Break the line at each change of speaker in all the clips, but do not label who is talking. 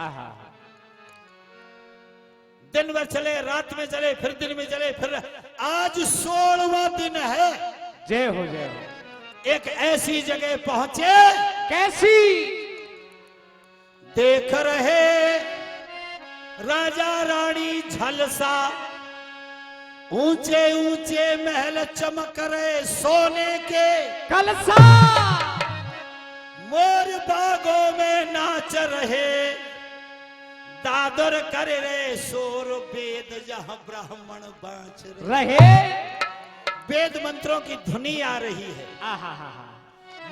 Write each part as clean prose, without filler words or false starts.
आहा
दिन भर चले, रात में चले, फिर दिन में चले, फिर आज 16वां दिन है।
जय हो जय हो।
एक ऐसी जगह पहुंचे,
कैसी?
देख रहे राजा रानी झलसा, ऊंचे ऊंचे महल चमक रहे सोने के,
कलसा
मोर बागों में नाच रहे, दादर कर रहे शोर वेद जहां ब्राह्मण बाँच
रहे,
वेद मंत्रों की ध्वनि आ रही है।
आहा हा हा।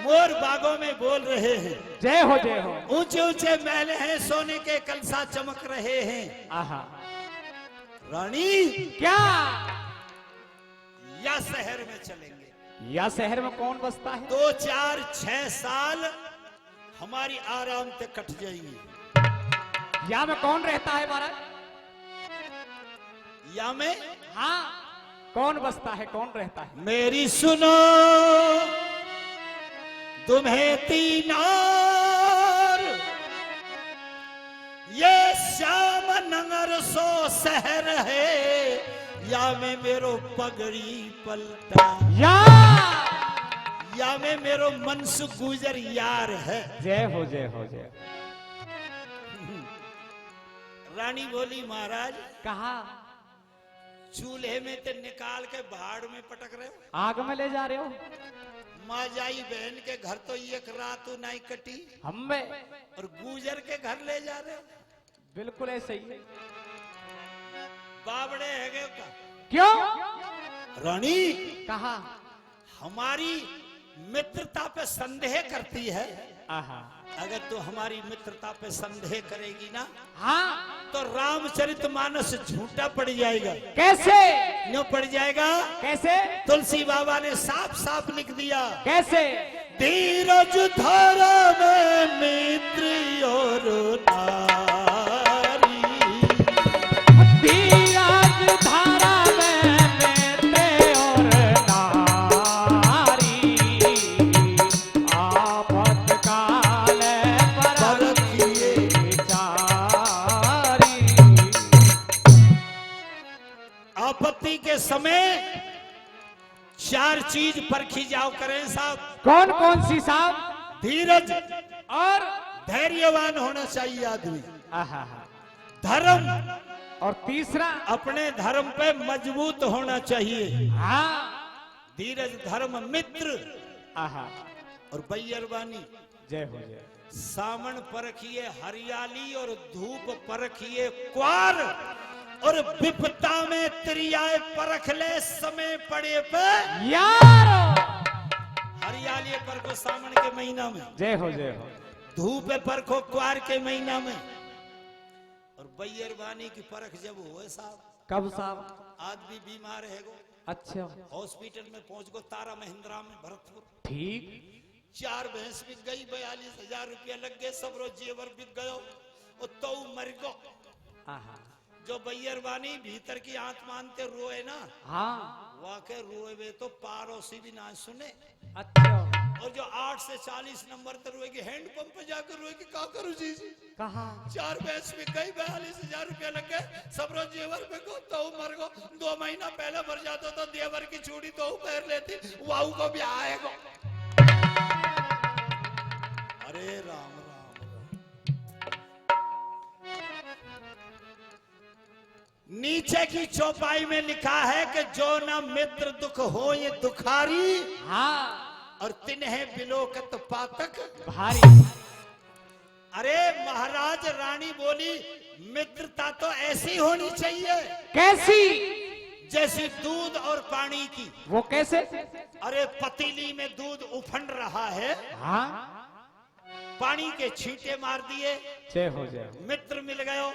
मोर बागों में बोल रहे हैं।
जय हो जय हो।
ऊंचे ऊंचे महल हैं, सोने के कलसा चमक रहे हैं।
आहा
रानी
क्या?
या शहर में चलेंगे?
या शहर में कौन बसता है?
2 4 6 साल हमारी आराम से कट जाएंगी।
या में कौन रहता है महाराज?
या में
हाँ, कौन बसता है, कौन रहता है?
मेरी सुनो तुम्हें तीनार, ये श्याम नगर सो शहर है, या में मेरो पगड़ी पलटा, या में मेरो मनसुख गुजर यार है।
जय हो जय हो जय।
रानी बोली महाराज
कहा?
चूल्हे में ते निकाल के भाड़ में पटक रहे हो,
आग में ले जा रहे हो?
माँ जाई बहन के घर तो एक रात नहीं कटी,
हम में
और गुजर के घर ले जा रहे हो।
बिल्कुल ऐसे ही है।
बाबड़े है गए का?
क्यों?
रानी
कहा?
हमारी मित्रता पे संदेह करती है।
आहा
अगर तू हमारी मित्रता पे संदेह करेगी ना,
हाँ,
तो रामचरितमानस झूठा पड़ जाएगा।
कैसे?
क्यों पड़ जाएगा?
कैसे?
तुलसी बाबा ने साफ साफ लिख दिया,
कैसे?
धीरज धारा में मित्र और नारी,
धीरज धारा में मित्र और नारी, आफत काल परखिए जारी।
आपत्ति के समय 4 चीज परखी जाओ करें साहब।
कौन कौन सी साहब?
धीरज,
और
धैर्यवान होना चाहिए आदमी,
आहा
धर्म,
और तीसरा?
अपने धर्म पे मजबूत होना चाहिए।
हाँ,
धीरज, धर्म, मित्र
आहा,
और बैरवानी।
जय हो जय।
सामन परखिए हरियाली और धूप परखिए क्वार, और विपता में त्रियाए परख ले समय पड़े पे
यार।
हरियाली परखो सावन के महीना में,
जय हो जय हो।
धूप परखो क्वार के महीना में, और बैरवानी की परख जब हो साहब,
कब साहब?
आदमी बीमार है गो,
अच्छा,
हॉस्पिटल में पहुंच गो, तारा महिंद्रा में भरतपुर,
ठीक।
4 भैंस बिक गई, 42,000 रुपया लग गए, सब रोज जेवर बिक गयो, और तो मर गो।
आहा,
जो बैरवानी भीतर की आत्मा मानते रोए ना,
हाँ,
वाकई रोए वे तो पारोसी भी ना सुने।
अच्छा,
और जो 8 से 40 नंबर तक रोएगी, हैंडपंप पे जाकर रोएगी, क्या करूं जी?
कहा?
4 भैंस बिक गई, 42,000 रुपया लग गए, सब रोज जेवर पे को तो मर गो। 2 महीना पहले मर जाता तो देवर की चूड़ी तो पहन लेती, वाहू को भी आएगा। अरे राम राम, नीचे की चौपाई में लिखा है कि जो न मित्र दुख हो ये दुखारी,
हाँ,
और तिन्हे बिलोकत पातक
भारी।
अरे महाराज, रानी बोली मित्रता तो ऐसी होनी चाहिए
कैसी?
जैसे दूध और पानी की।
वो कैसे?
अरे पतीली में दूध उफन रहा है,
हाँ,
पानी के छींटे मार दिए,
जय हो जय।
मित्र मिल गयो,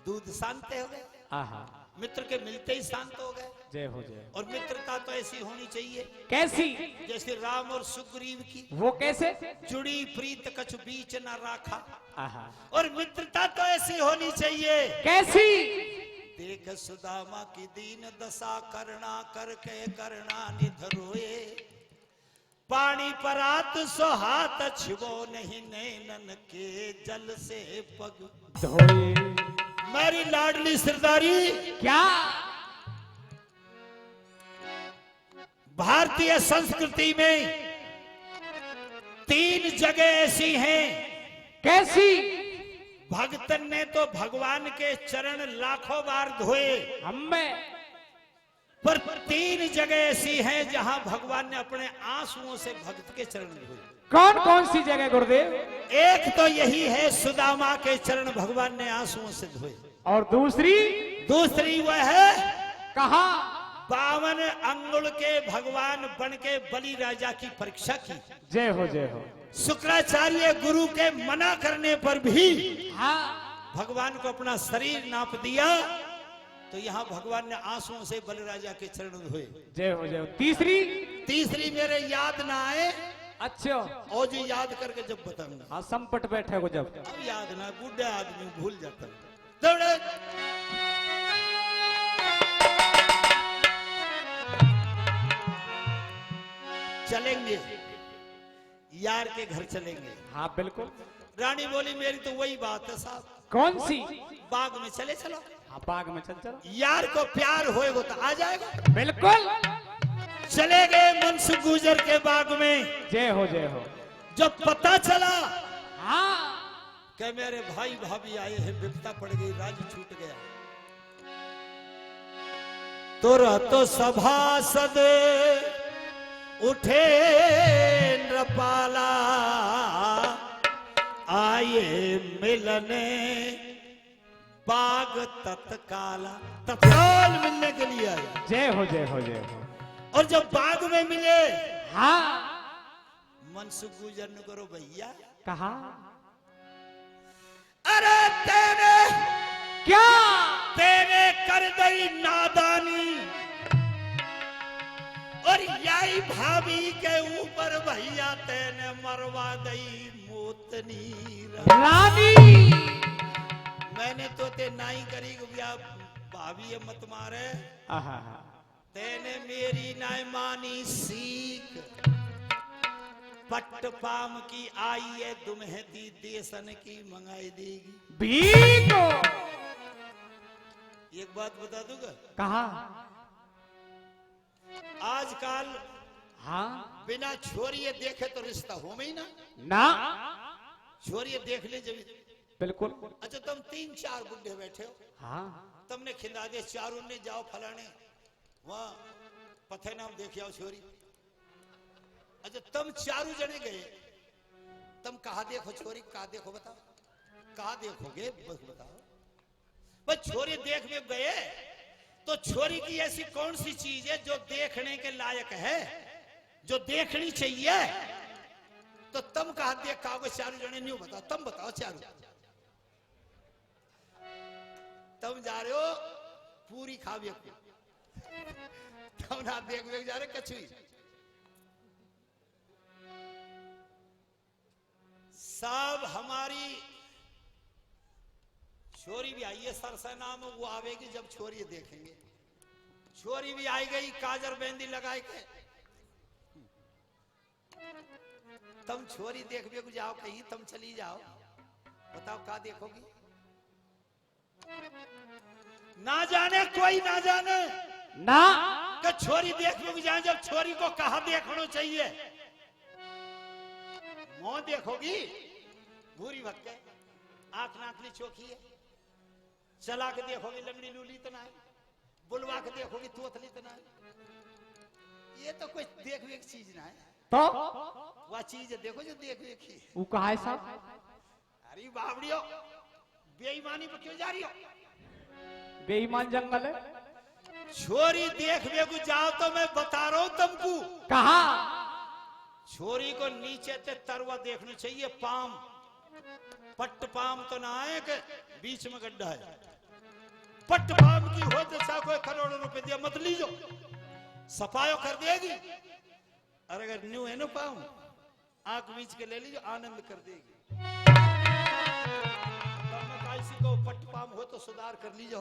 दूध शांत हो गए,
आहा,
मित्र के मिलते ही शांत हो गए।
जय हो जय।
और मित्रता तो ऐसी होनी चाहिए
कैसी?
जैसे राम और सुग्रीव की,
वो कैसे?
जुड़ी प्रीत कछु बीच न राखा।
आहा,
और मित्रता तो ऐसी होनी चाहिए,
कैसी?
देख सुदामा की दीन दशा, करना करके करना निध रोए, पानी परात सो हाथ छिवो नहीं नैनन के जल से पग
धोए।
मेरी लाडली सरदारी,
क्या?
भारतीय संस्कृति में 3 जगह ऐसी हैं।
कैसी?
भक्तन ने तो भगवान के चरण लाखों बार धोए,
हमें
पर 3 जगह ऐसी हैं जहां भगवान ने अपने आंसुओं से भक्त के चरण धोए।
कौन कौन सी जगह गुरुदेव?
एक तो यही है, सुदामा के चरण भगवान ने आंसुओं से धोए।
और दूसरी?
दूसरी वह है
कहा?
52 अंगुल के भगवान बन के बलि राजा की परीक्षा की।
जय हो जय हो।
शुक्राचार्य गुरु के मना करने पर भी
हाँ,
भगवान को अपना शरीर नाप दिया, तो यहाँ भगवान ने आंसुओं से बलि राजा के चरण धोए।
जय हो जय हो। तीसरी?
तीसरी मेरे याद ना आए,
अच्छा,
और जो याद करके जब बताऊंगा।
हाँ, संपट बैठे को जब।
अब याद ना, बूढ़ा आदमी भूल जाता है। दौड़े चलेंगे, यार के घर चलेंगे।
हाँ बिल्कुल।
रानी बोली मेरी तो वही बात है साहब,
कौन सी?
बाग में चले चलो।
हाँ, बाग में चल चलो।
यार को प्यार होएगा तो आ जाएगा।
बिल्कुल।
चले गए मनसुख गुजर के बाग में।
जय हो जय हो।
जब पता चला
हाँ,
कि मेरे भाई भाभी आए हैं, विपता पड़ गई, राज छूट गया, तो सभासद उठे नृपाला, आए मिलने बाग तत्काल मिलने के लिए आए।
जय हो जय हो जय हो।
और जब बाग में मिले,
हाँ,
मनसुख गुजर ने करो भैया,
कहा?
अरे तेरे
क्या?
तेरे कर दई नादानी, और यही भाभी के ऊपर भैया तेने मरवा दई मोतनी
रानी।
मैंने तो ते नाई करी भैया, भाभी मत मारे,
आहा,
तेने मेरी नाई मानी सीख। पट्ट पाम की आई है दुम्हती, देसन की मंगाई देगी।
भीगो।
एक बात बता दूंगा,
कहा?
आजकल
हाँ,
बिना छोरिये देखे तो रिश्ता हो में ही ना।
ना,
छोरिये देख ले जब।
बिल्कुल।
अच्छा, तुम 3-4 बुढ़े बैठे हो,
हाँ,
तुमने खिला दे, चारों ने जाओ फलाने वहां पथे नाम देखे आओ छोरी। अच्छा, तुम चारों जने गए, तुम कहा देखो छोरी, कहा देखो बताओ, कहा देखोगे बस बताओ। बस छोरी देख में गए तो छोरी की ऐसी कौन सी चीज है जो देखने के लायक है, जो देखनी चाहिए, तो तुम कहा देख कहोगे चारों जने नहीं बताओ, तुम बताओ चारों। तुम जा रहे हो पूरी खावे को, तुम ना देख जा रहे कछुई। सब हमारी छोरी भी आई है सरसेना में, वो आवेगी जब छोरी देखेंगे। छोरी भी आई गई काजर बेंदी लगाए के, तुम छोरी देखने को जाओ कहीं, तुम चली जाओ, बताओ क्या देखोगी? ना जाने कोई ना जाने
ना,
कि छोरी देखने को जाए, जब छोरी को कहा देखना चाहिए, मुंह देखोगी भूरी भक्के, आंख नाकनी चौकी है, चला के देखोगी लंगड़ी लूली तो ना है, बुलवा के देखोगी तोतली तो ना है। ये तो कोई देखने की चीज ना है,
तो
वह चीज देखो जो देखने की।
वो कहा है साहब?
अरे बावड़ियो, बेईमानी पर क्यों जा रही हो?
बेईमान जंगल है।
छोरी देखने को जाओ तो मैं बता रहा हूं तुमको,
कहा? छोरी
को नीचे से तरवा देखना चाहिए, पाम, पट्ट पाम तो ना आए कि बीच में गड्ढा है। पट्ट पाम की हो तो सा कोई करोड़ों रुपए दिया मत लीजो, सफायो कर देगी। और अगर न्यू है ना पाम, आंख बीच के ले लीजिए, आनंद कर देगी। को पट्ट पाम हो तो सुधार कर लीजो।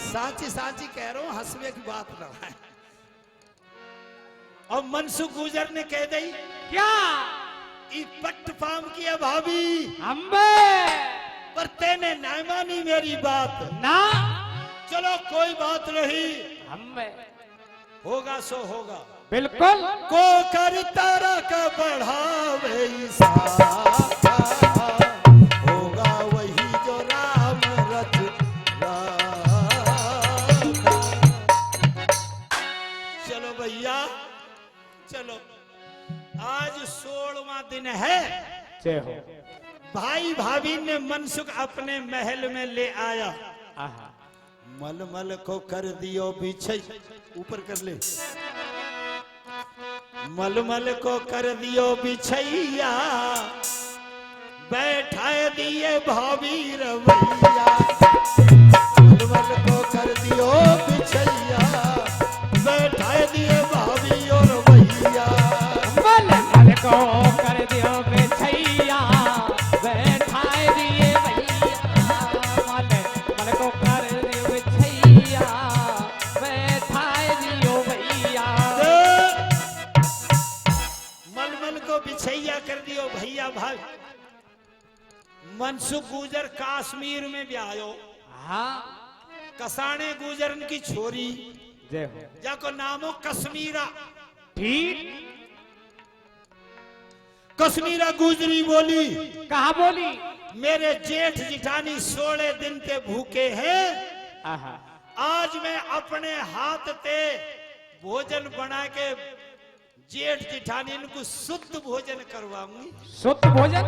साची साची कह रहा हूं, हंसवे की बात ना है। और मनसुख गुजर ने कह दी
क्या
ई पट्ट पाम किया भाभी,
अम्बे
पर तेने ना मानी मेरी बात।
ना
चलो कोई बात नहीं,
अम्बे
होगा सो होगा।
बिल्कुल
को कर तारा का बढ़ावे ईसा, होगा वही जो राम रच राखा। चलो भैया चलो, आज 16वां दिन है।
जय हो।
भाई भाभी ने मनसुख अपने महल में ले आया।
आहा
मलमल को कर दियो बिछै, ऊपर कर ले। मलमल को कर दियो बिछैया, बैठाए दिए भाभी रवैया। मलमल को कर दियो बिछैया, बैठाए दिए भाभी और रवैया।
मलमल को कर दियो बिछैया, बैठाए दिए भैया। मलमल को कर दियो बिछैया, बैठाए दियो भैया।
मलमल को बिछैया कर दियो भैया भाई। मनसुख गुजर कश्मीर में ब्यायो।
हाँ
कसाने गुजरन की छोरी,
जय हो।
जाको नामो कश्मीरा।
ठीक
कश्मीरा गुजरी बोली,
कहा बोली?
मेरे जेठ जिठानी 16 दिन ते भूखे हैं।
आहा
आज मैं अपने हाथ ते भोजन बना के जेठ जिठानी इनको शुद्ध भोजन करवाऊंगी।
शुद्ध भोजन?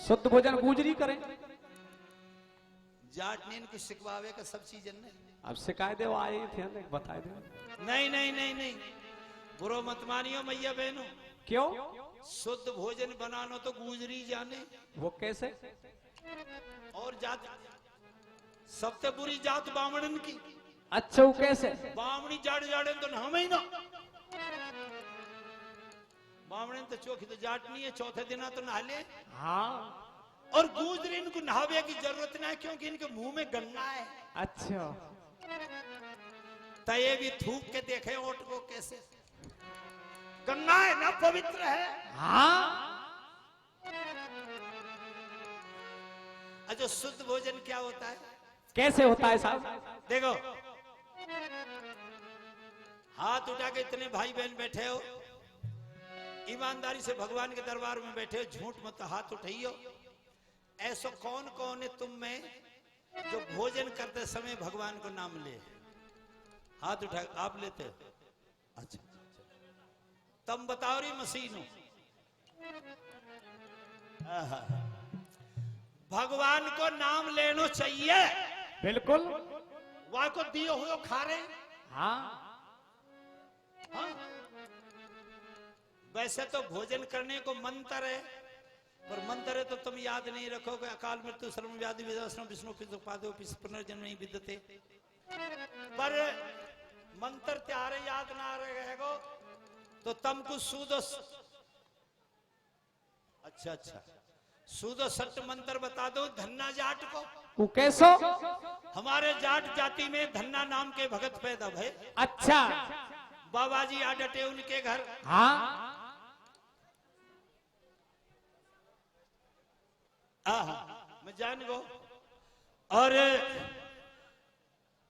शुद्ध भोजन गुजरी करें?
जाट ने इनको सिखवावे का सब चीज नहीं।
अब शिकायत दे आए थे ना, बताए दे।
नहीं नहीं नहीं नहीं, बुरो मत मानियो मैया बहनों।
क्यों?
शुद्ध भोजन बनाना तो गुजरी जाने।
वो कैसे?
और जात सबसे बुरी जात बामणन की।
अच्छा वो कैसे?
बामणी जाड़ जाड़े तो नहा ही ना। बामणन तो चौकी तो जाट नहीं है, चौथे दिन तो नहा ले।
हाँ
और गुजरी इनको नहावे की जरूरत ना है, क्योंकि इनके मुंह में गंगा है।
अच्छा
तये भी थूक के देखे ओट को कैसे, गंगा है ना, पवित्र है।
हाँ
अच्छा शुद्ध भोजन क्या होता है?
कैसे होता है साहब?
देखो, हाथ उठा के इतने भाई बहन बैठे हो, ईमानदारी से भगवान के दरबार में बैठे हो, झूठ मत हाथ उठाइयो। ऐसा कौन कौन है तुम में जो भोजन करते समय भगवान को नाम ले? हाथ उठा, आप लेते हो? अच्छा तुम बताओ री मसीनो। भगवान को नाम लेना चाहिए।
बिल्कुल।
वहां को दियो हुए खा रहे।
हाँ
हाँ? वैसे तो भोजन करने को मंत्र है, पर मंत्र है तो तुम याद नहीं रखोगे। अकाल मृत्यु सर्व व्याधि विनाशनम विष्णु पितृपादो पुनर्जन्म नहीं विद्यते। पर मंत्र त्यारे याद ना रहेगो तो तुमको सूदो। अच्छा अच्छा, सूदो सत्य मंत्र बता दो धन्ना जाट को।
वो कैसो?
हमारे जाट जाति में धन्ना नाम के भगत पैदा भय।
अच्छा
बाबाजी आ डटे उनके घर।
हाँ
मैं जान गो। और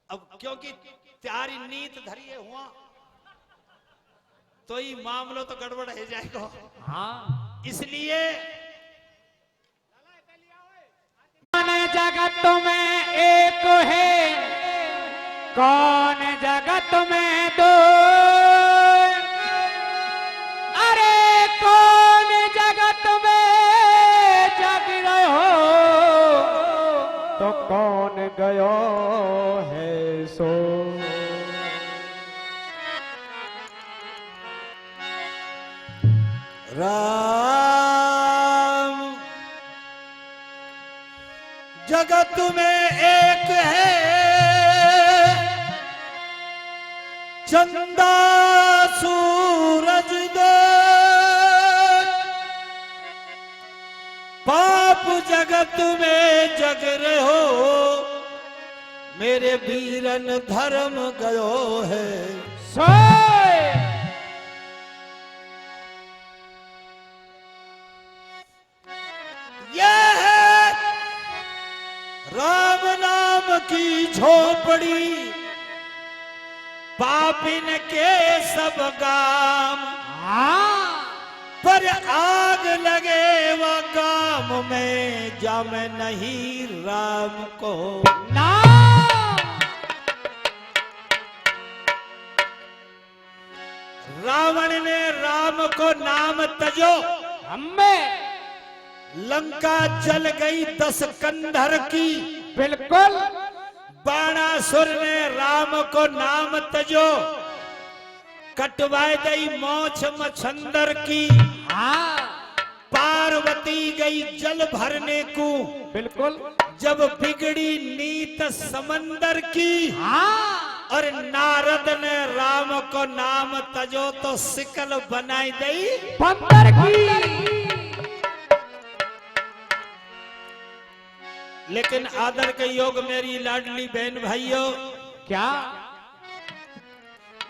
अब क्योंकि त्यारी नीत धरिए हुआ तो ये मामलो तो गड़बड़ है जाएगा।
हाँ
इसलिए
कौन जगत में एक है, कौन जगत में दो? अरे कौन जगत में जग रहो, तो कौन गयो है सो?
राम जगत में एक है, चंदा सूरज दो। पाप जगत में जग रहो, मेरे वीरन धर्म गयो है।
सोए
यह है राम नाम की झोपड़ी, पापिन के सब गाम, पर आग लगे वह काम में जामे नहीं राम को
नाम।
रावण ने राम को नाम तजो,
हमें
लंका जल गई 10 कंधर की।
बिल्कुल
बाणासुर ने राम को नाम तजो, कटवाए गई मोछ मछंदर की।
हाँ
पार्वती गई जल भरने को,
बिल्कुल
जब बिगड़ी नीत समंदर की।
हाँ
और नारद ने राम को नाम तजो तो सिकल बनाई गई
बंदर की।
लेकिन आदर के योग मेरी लाडली बहन भाइयों,
क्या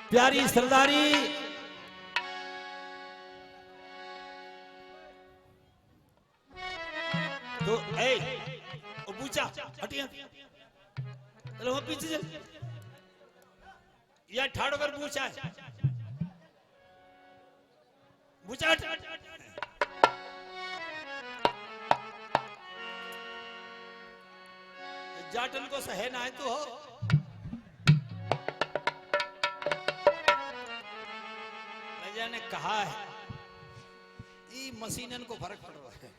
प्यारी सरदारी, तो ए ओ पूछा हटिया, चलो वहां पीछे चल, या ठाड़ो कर पूछा है, पूछा जाटन को सहे ना है तो हो। राजा ने कहा है ये मशीनन को फर्क पड़ रहा है।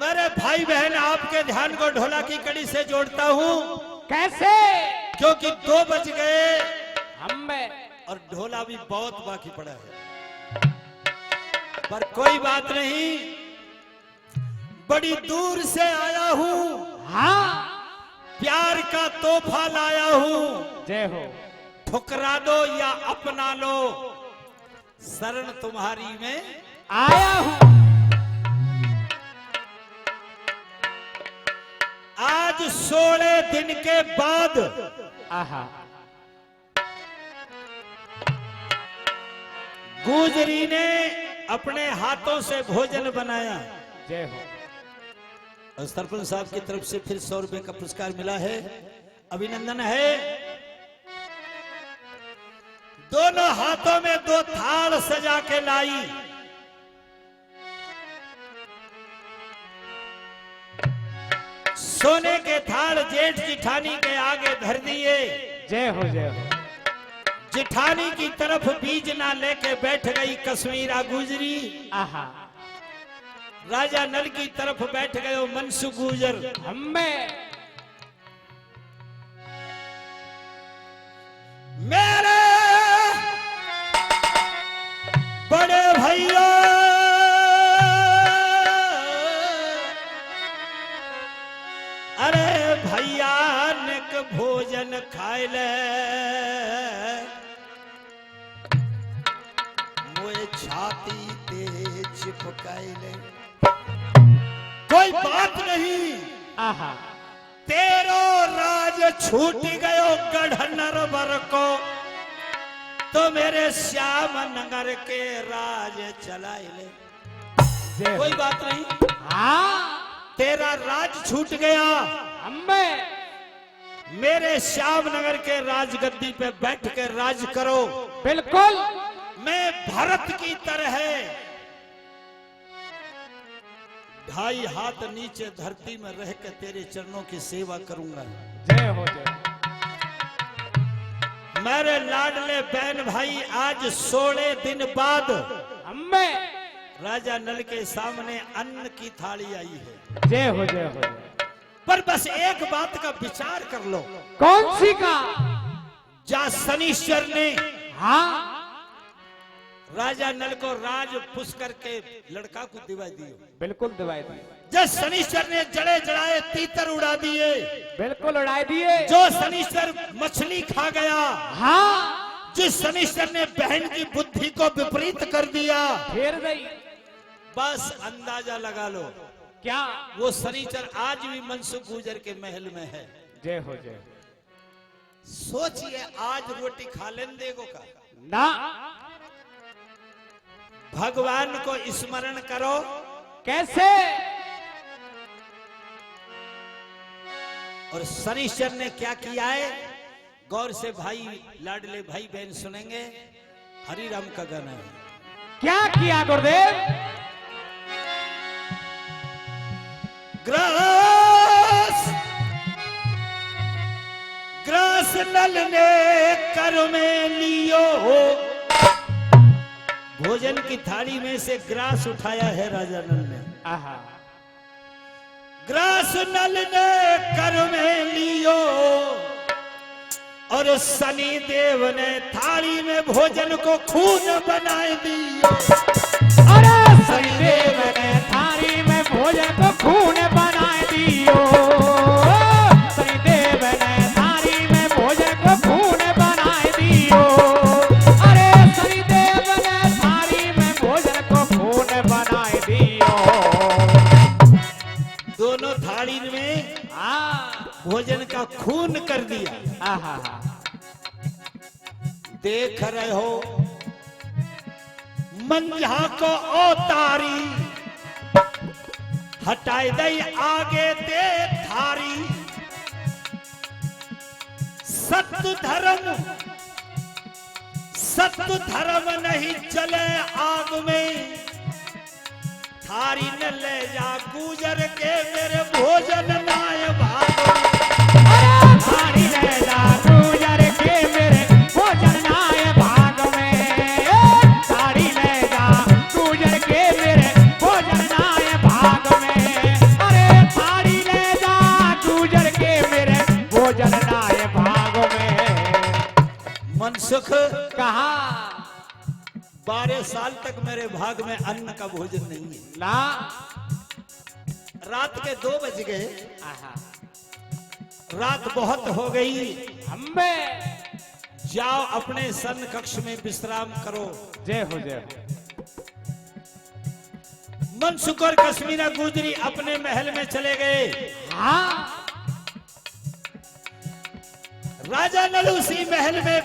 मेरे भाई बहन आपके ध्यान को ढोला की कड़ी से जोड़ता हूं,
कैसे?
क्योंकि 2 बज गए
हमें
और ढोला भी बहुत बाकी पड़ा है। पर कोई बात नहीं, बड़ी दूर से आया हूं,
हाँ
प्यार का तोहफा लाया हूं।
जय हो।
ठुकरा दो या अपना लो, शरण तुम्हारी में
आया हूं।
आज 16 दिन के बाद
आहा
गुजरी ने अपने हाथों से भोजन बनाया।
जय हो।
और सरपंच साहब की तरफ से फिर 100 रुपए का पुरस्कार मिला है, अभिनंदन है। दोनों हाथों में 2 थाल सजा के लाई। सोने के थाल जेठ जिठानी के आगे धर दिए।
जय हो जय हो।
जिठानी की तरफ बीज ना लेके बैठ गई कश्मीरा गुजरी।
आहा
राजा नल की तरफ बैठ गए मनसु गुजर।
हमें
मेरे बड़े भैया अरे भैया निक भोजन खाए ले, मोए छाती ते चिपकाए ले। कोई बात नहीं,
आहा
तेरो राज छूट गयो गढ़ बर को, तो मेरे श्याम नगर के राज चलाए ले।
जय हो।
कोई बात नहीं,
हाँ
तेरा राज छूट गया,
हमें
मेरे श्याम नगर के राजगद्दी पे बैठ के राज करो।
बिल्कुल
मैं भरत की तरह 2.5 हाथ नीचे धरती में रह के तेरे चरणों की सेवा करूंगा।
जय हो जय हो।
मेरे लाडले बहन भाई, आज 16 दिन बाद
हमें
राजा नल के सामने अन्न की थाली आई है।
जय हो जय हो।
पर बस एक बात का विचार कर लो,
कौन सी का?
जा शनिश्चर ने
हाँ
राजा नल को राज पुष करके लड़का को दिवा दियो।
बिल्कुल दवाई दी।
जब शनिश्चर ने जड़े जड़ाए तीतर उड़ा दिए,
बिल्कुल उड़ाई दिए।
जो शनिश्चर मछली खा गया,
हाँ
जिस शनिश्चर ने बहन की बुद्धि को विपरीत कर दिया,
फेर गई।
बस अंदाजा लगा लो
क्या?
वो शनिचर आज भी मनसुख गुर्जर के महल में है।
जय हो जय।
सोचिए आज रोटी खा लेन देगो का
ना,
भगवान को स्मरण करो।
कैसे?
और शनिश्चर ने क्या किया है, गौर से भाई लाडले भाई बहन सुनेंगे। हरि राम का गाना है।
क्या किया गुरुदेव?
ग्रास ग्रास नल ने कर में लियो हो। भोजन की थाली में से ग्रास उठाया है राजा नल ने।
आहा।
ग्रास नल ने कर में लियो और शनि देव ने थाली में भोजन को खून बनाए दियो।
अरे शनिदेव ने थाली में भोजन को खून बनाए दियो। शनिदेव ने थाली में भोजन को खून बनाए दियो। अरे शनिदेव ने थाली में भोजन को खून बनाए दियो।
दोनों थाली में भोजन का खून कर दिया।
आहा।
देख रहे हो मंझा को ओतारी हटाए दई आगे दे थारी। सत्य धर्म नहीं जले आग में। थारी न ले जा गुजर के मेरे भोजन नाय भाग।
थारी ले जा गुजर के मेरे भोजन नाय भाग में। थारी ले जा गुजर के मेरे भोजन नाय भाग में। अरे थारी ले जा गुजर के मेरे भोजन नाय भाग में।
मनसुख
कहा
12 साल तक मेरे भाग में अन्न का भोजन नहीं है।
ना,
रात के 2 बज गए।
आहा।
रात बहुत हो गई।
अम्बे
जाओ अपने सन कक्ष में विश्राम करो।
जय हो जय हो।
मनसुख और कश्मीरा गुजरी अपने महल में चले गए।
हाँ।
राजा नल उसी महल में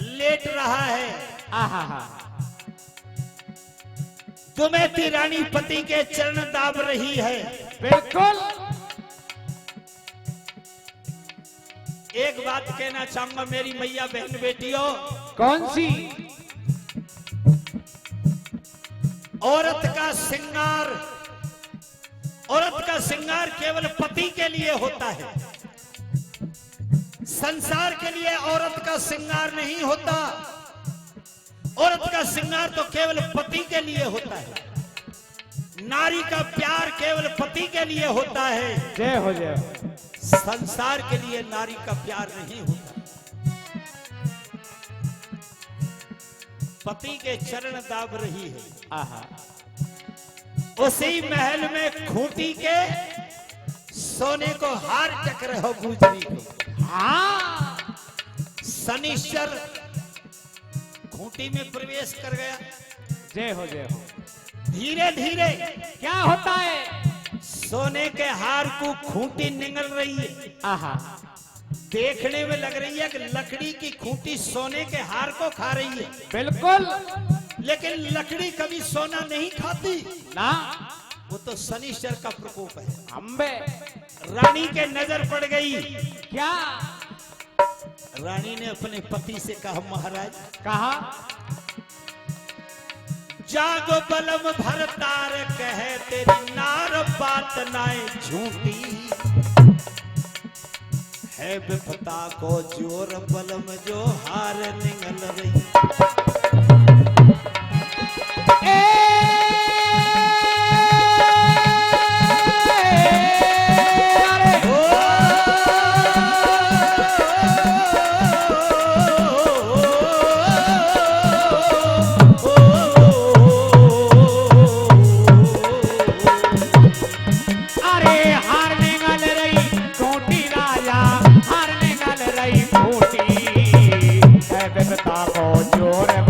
लेट रहा है।
आहा।
दुमैती रानी पति के चरण दाब रही है।
बिल्कुल।
एक बात कहना चाहूंगा मेरी मैया बहन बेटियों।
कौन सी?
औरत का श्रृंगार केवल पति के लिए होता है। संसार के लिए औरत का श्रृंगार नहीं होता। औरत का श्रृंगार तो केवल पति के लिए होता है। नारी का प्यार केवल पति के लिए होता है।
जय हो जय हो।
संसार के लिए नारी का प्यार नहीं होता। पति के चरण दाब रही है।
आहा।
उसी महल में खूंटी के सोने को हार चक रहे हो गुजरी को।
हाँ।
शनिश्चर खूंटी में प्रवेश कर गया।
जय हो जय हो।
धीरे धीरे
क्या होता है?
सोने के हार को खूंटी निगल रही है।
आहा।
देखने में लग रही है कि लकड़ी की खूंटी सोने के हार को खा रही है।
बिल्कुल।
लेकिन लकड़ी कभी सोना नहीं खाती
ना,
वो तो शनिश्चर का प्रकोप है।
अम्बे।
रानी के नजर पड़ गई।
क्या?
रानी ने अपने पति से कहा, महाराज
कहा
जागो बलम भरतार कहे तेरी नार बात नाए झूठी है। विपता को जोर बलम जो हार निगल रही।
को जोर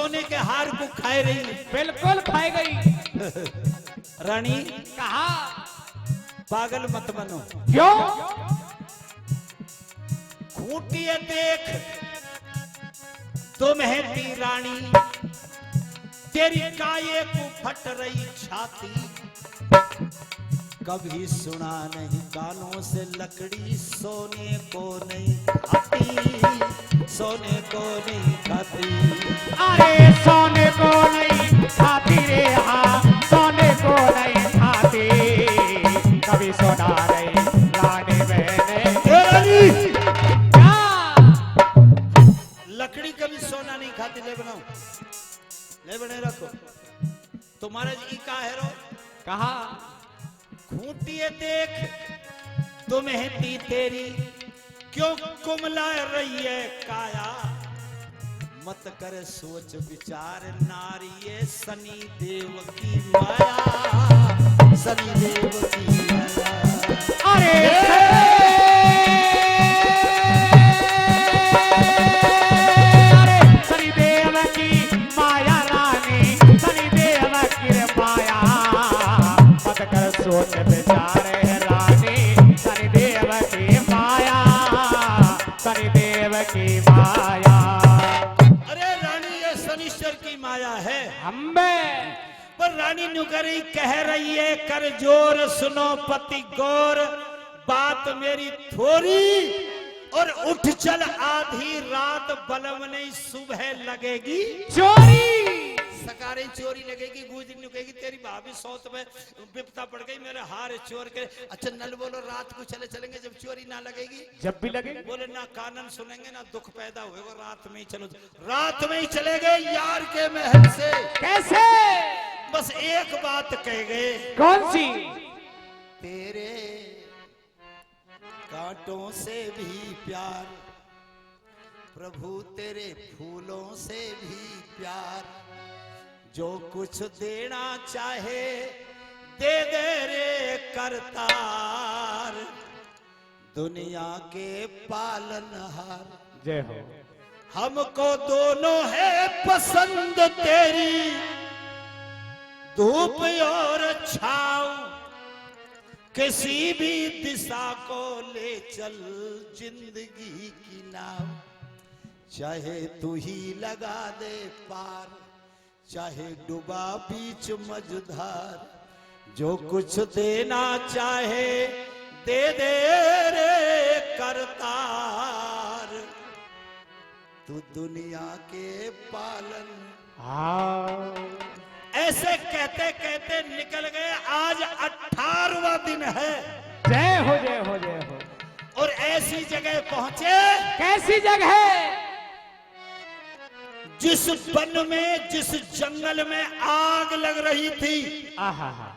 सोने के हार को खाए रही है।
बिल्कुल खाई गई।
रानी
कहा
पागल मत बनो।
क्यों?
खूंटिए देख तुम है ती रानी, तेरी काये को फट रही छाती। कभी सुना नहीं कानों से लकड़ी सोने को नहीं खाती, सोने को नहीं खाती।
अरे सोने को नहीं खाती रे, हाँ सोने को नहीं खाती। कभी सुना नहीं रानी बहने। क्या?
लकड़ी कभी सोना नहीं खाती। ले बनाओ, ले बने रखो। तुम्हारे जी का है रो।
कहा
खूंटिए देख तुम्हें दी तेरी, क्यों कुमला रही है काया। मत कर सोच विचार नारी ये शनि देव की माया, शनि देव की माया।
अरे शनिदेव की माया रानी, शनिदेव की माया। मत कर सोच विचार रानी, शनिदेव की माया, शनिदेव की माया।
अरे रानी ये शनिश्चर की माया है।
अम्बे
पर रानी नुकरी कह रही है कर जोर सुनो पति गौर, बात मेरी थोड़ी और उठ चल आधी रात बलम नहीं सुबह लगेगी
चोरी।
सकारे चोरी लगेगी, गुजरी लगेगी। तेरी भाभी सौत में विपता पड़ गई, मेरे हार चोर के। अच्छा नल बोलो रात को चले चलेंगे जब चोरी ना लगेगी।
जब भी लगे
बोले ना कानन सुनेंगे ना दुख पैदा होगा, रात में ही चलो। रात में ही चले गए यार के महल से।
कैसे?
बस एक बात कह गए,
कौन सी?
तेरे कांटों से भी प्यार, प्रभु तेरे फूलों से भी प्यार। जो कुछ देना चाहे दे दे रे करतार, दुनिया के पालनहार।
जय हो।
हमको दोनों है पसंद तेरी, धूप और छाँव। किसी भी दिशा को ले चल जिंदगी की नाव। चाहे तू ही लगा दे पार, चाहे डूबा बीच मझधार। जो कुछ देना चाहे दे दे रे करतार, तू दुनिया के पालन।
हाँ
ऐसे कहते कहते निकल गए। आज 18वां दिन है।
जय हो जय हो जय हो।
और ऐसी जगह पहुंचे
कैसी जगह?
जिस वन में, जिस जंगल में आग लग रही थी।
आहा हा।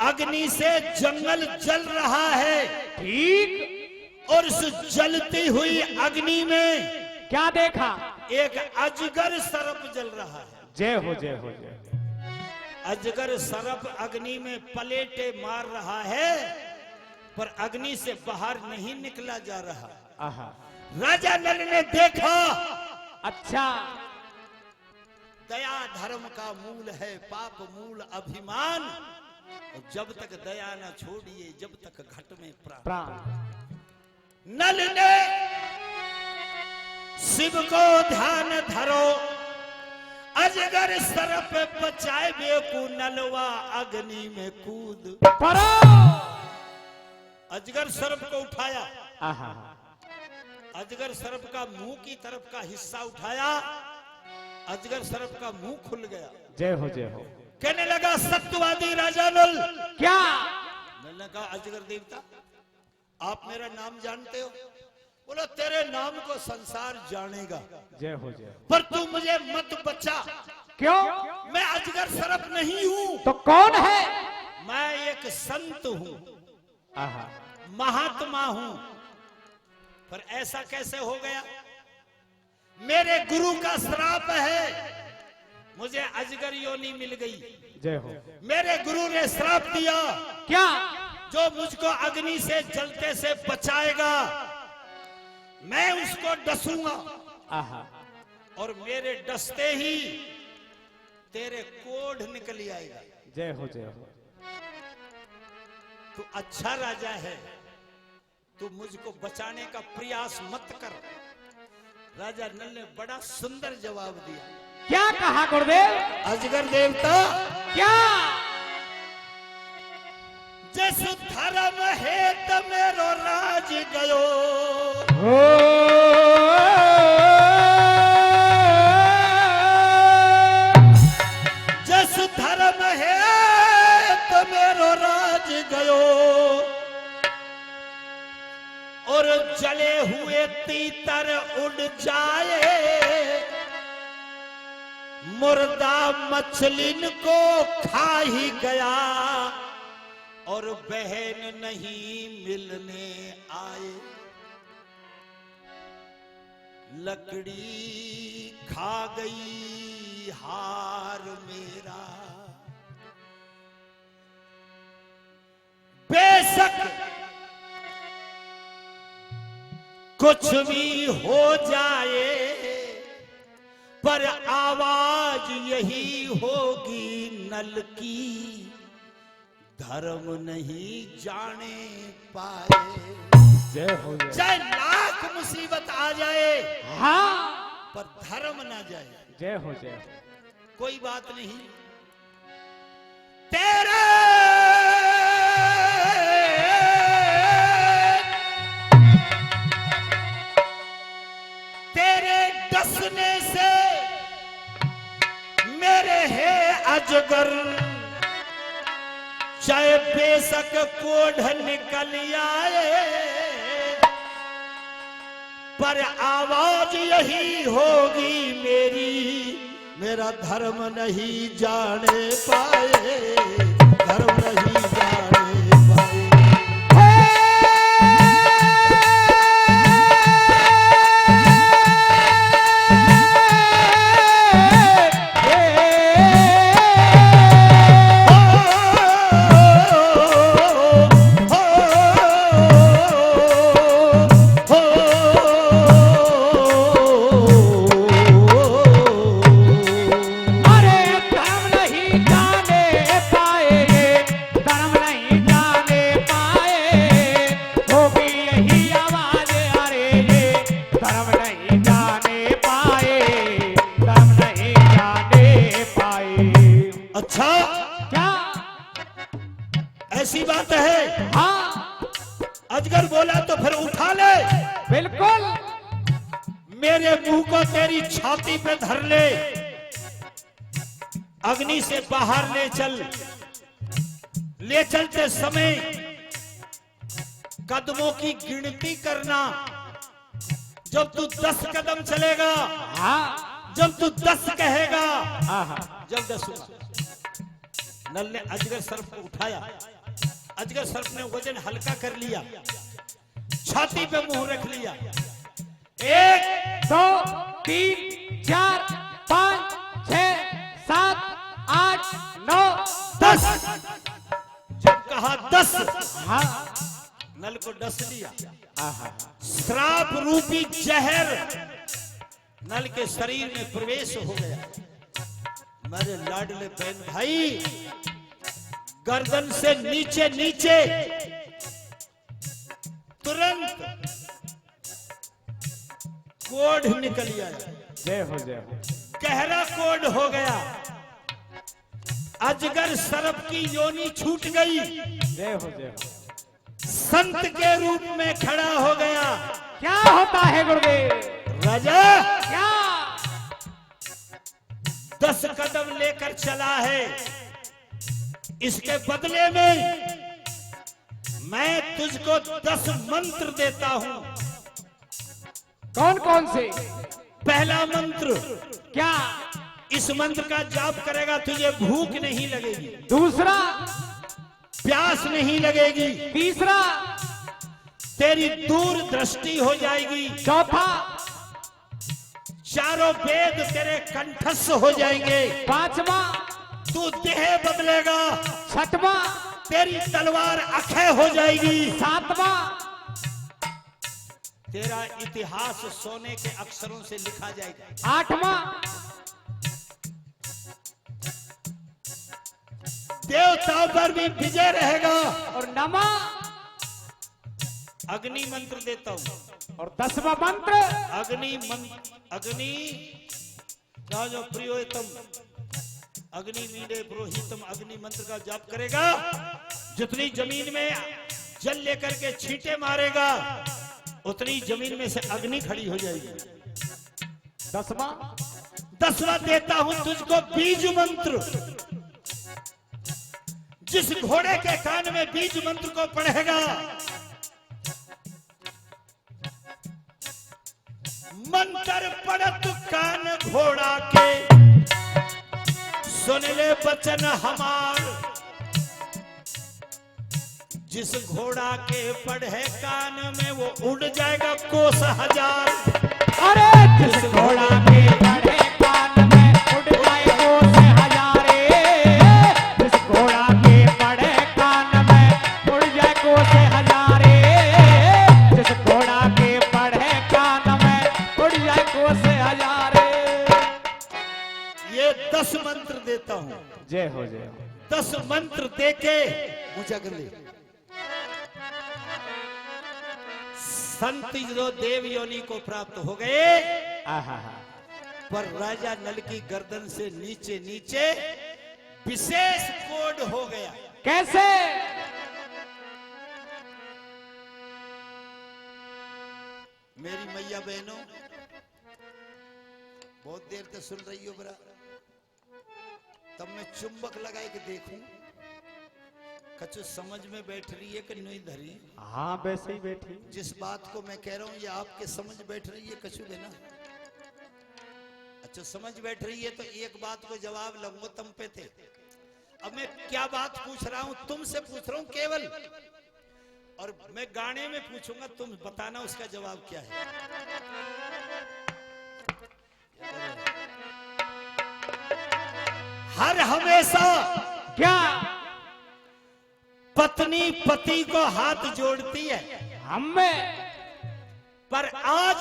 अग्नि से जंगल जल रहा है।
ठीक।
और इस जलती हुई अग्नि में
क्या देखा?
एक अजगर सर्प जल रहा है।
जय हो जय हो जय हो।
अजगर सर्प अग्नि में पलेटे मार रहा है, पर अग्नि से बाहर नहीं निकला जा रहा।
आहा।
राजा नल ने देखा।
अच्छा।
दया धर्म का मूल है, पाप मूल अभिमान। और जब तक दया न छोड़िए, जब तक घट में प्राण। नल ने शिव को ध्यान धरो, अजगर सर्प बचाए बेकू नलवा अग्नि में कूद
परो।
अजगर सर्प को उठाया।
आहा।
अजगर सर्प का मुंह की तरफ का हिस्सा उठाया। अजगर सर्प का मुंह खुल गया।
जय हो जय हो।
कहने लगा सत्यवादी राजा नल।
क्या?
नल ने कहा अजगर देवता आप मेरा नाम जानते हो? बोला तेरे नाम को संसार जानेगा।
जय हो जय हो।
पर तू मुझे मत बचा।
क्यों?
मैं अजगर सर्प नहीं हूँ।
तो कौन है?
मैं एक संत हूँ,
आहा।
महात्मा हूँ। पर ऐसा कैसे हो गया? मेरे गुरु का श्राप है, मुझे अजगर योनि मिल गई।
जय हो।
मेरे गुरु ने श्राप दिया।
क्या?
जो मुझको अग्नि से जलते से बचाएगा मैं उसको डसूंगा।
आहा।
और मेरे डसते ही तेरे कोढ़ निकल आएगा।
जय हो जय हो।
तू अच्छा राजा है, तू मुझको बचाने का प्रयास मत कर। राजा नल ने बड़ा सुंदर जवाब दिया।
क्या कहा गुरुदेव?
अजगर देवता,
क्या?
जस धर्म है त मेरो राज गयो, जस धर्म है त मेरो राज गयो, और जले हुए तीतर उड़ जाए, मुर्दा मछलिन को खा ही गया, और बहन नहीं मिलने आए। लकड़ी खा गई हार मेरा, बेशक कुछ भी हो जाए, पर आवाज यही होगी नल की, धर्म नहीं जाने पाए।
जय हो जय।
चाहे लाख मुसीबत आ जाए,
हाँ,
पर धर्म ना जाए।
जय हो जय हो।
कोई बात नहीं, तेरे तेरे डसने से मेरे है अजगर, चाहे बेशक कोढ़ निकल आए, पर आवाज यही होगी मेरी, मेरा धर्म नहीं जाने पाए, धर्म नहीं जाने पाए। ऐसी बात है?
हाँ,
अजगर बोला तो फिर उठा ले।
बिल्कुल।
मेरे मुंह को तेरी छाती पे धर ले, अग्नि से बाहर ले चल। ले चलते समय कदमों की गिनती करना। जब तू 10 कदम चलेगा,
हाँ,
जब तू 10 कहेगा,
हाँ,
जब 10 हुआ। नल ने अजगर सर्प को उठाया। अजगर सर्प ने वजन हल्का कर लिया, छाती पे मुंह रख लिया। 1
2 3 4 5 6 7 8 9
10। जब कहा 10,
हाँ,
नल को डस लिया।
हाँ,
श्राप रूपी जहर नल के शरीर में प्रवेश हो गया। मेरे लाडले बहन भाई, गर्दन से नीचे नीचे तुरंत कोढ़ निकल आया।
जय हो जय हो।
गहरा कोढ़ हो गया। अजगर सर्प की योनि छूट गई,
जय हो जय हो।
संत के रूप में खड़ा हो गया।
क्या होता है गुरुदेव?
राजा
क्या?
10 कदम लेकर चला है, इसके बदले में मैं तुझको 10 मंत्र देता हूं।
कौन कौन से?
पहला मंत्र,
क्या?
इस मंत्र का जाप करेगा तुझे भूख नहीं लगेगी,
दूसरा?
प्यास नहीं लगेगी,
तीसरा?
तेरी दूर दृष्टि हो जाएगी,
चौथा?
चारों वेद तेरे कंठस्थ हो जाएंगे,
पांचवा?
तू देह बदलेगा,
छठवा?
तेरी तलवार अक्षय हो जाएगी,
सातवा?
तेरा इतिहास सोने के अक्षरों से लिखा जाएगा।
8वां
देवताओं पर भी विजय रहेगा।
और 9वां
अग्नि मंत्र देता हूं।
और 10वां मंत्र
अग्नि राजो प्रियोतम अग्नि मीडे पुरोहितम अग्नि मंत्र का जाप करेगा। जितनी जमीन में जल लेकर के छींटे मारेगा उतनी जमीन में से अग्नि खड़ी हो जाएगी। 10वां देता हूं तुझको बीज मंत्र। जिस घोड़े के कान में बीज मंत्र को पढ़ेगा मंत्र पढ़त कान घोड़ा के सुन ले बचन हमार। जिस घोड़ा के पढ़े कान में वो उड़ जाएगा कोस 1000।
अरे जिस घोड़ा के पढ़े कान में उड़ जाए कोस 1000। जिस घोड़ा के पढ़े कान में उड़ जाए कोस 1000। जिस घोड़ा के पढ़े कान में उड़ जाए कोस 1000।
ये 10 मंत्र देता हूं।
जय हो जय हो।
10 मंत्र देके ऊंचा कर ले। संत जो देव योनि को प्राप्त हो गए पर राजा नल की गर्दन से नीचे नीचे विशेष कोड हो गया।
कैसे?
मेरी मैया बहनों बहुत देर तक सुन रही हो बरा, तब मैं चुंबक लगाए के देखूं कछु समझ में बैठ रही है कि नहीं धरी।
हाँ वैसे ही बैठी।
जिस बात को मैं कह रहा हूं ये आपके समझ बैठ रही है कछु देना। अच्छा समझ बैठ रही है तो एक बात को जवाब लंगो तुम पे थे। अब मैं क्या बात पूछ रहा हूं तुमसे पूछ रहा हूं केवल, और मैं गाने में पूछूंगा तुम बताना उसका जवाब क्या है। हर हमेशा
क्या
पत्नी पति को हाथ जोड़ती है
हमें,
पर आज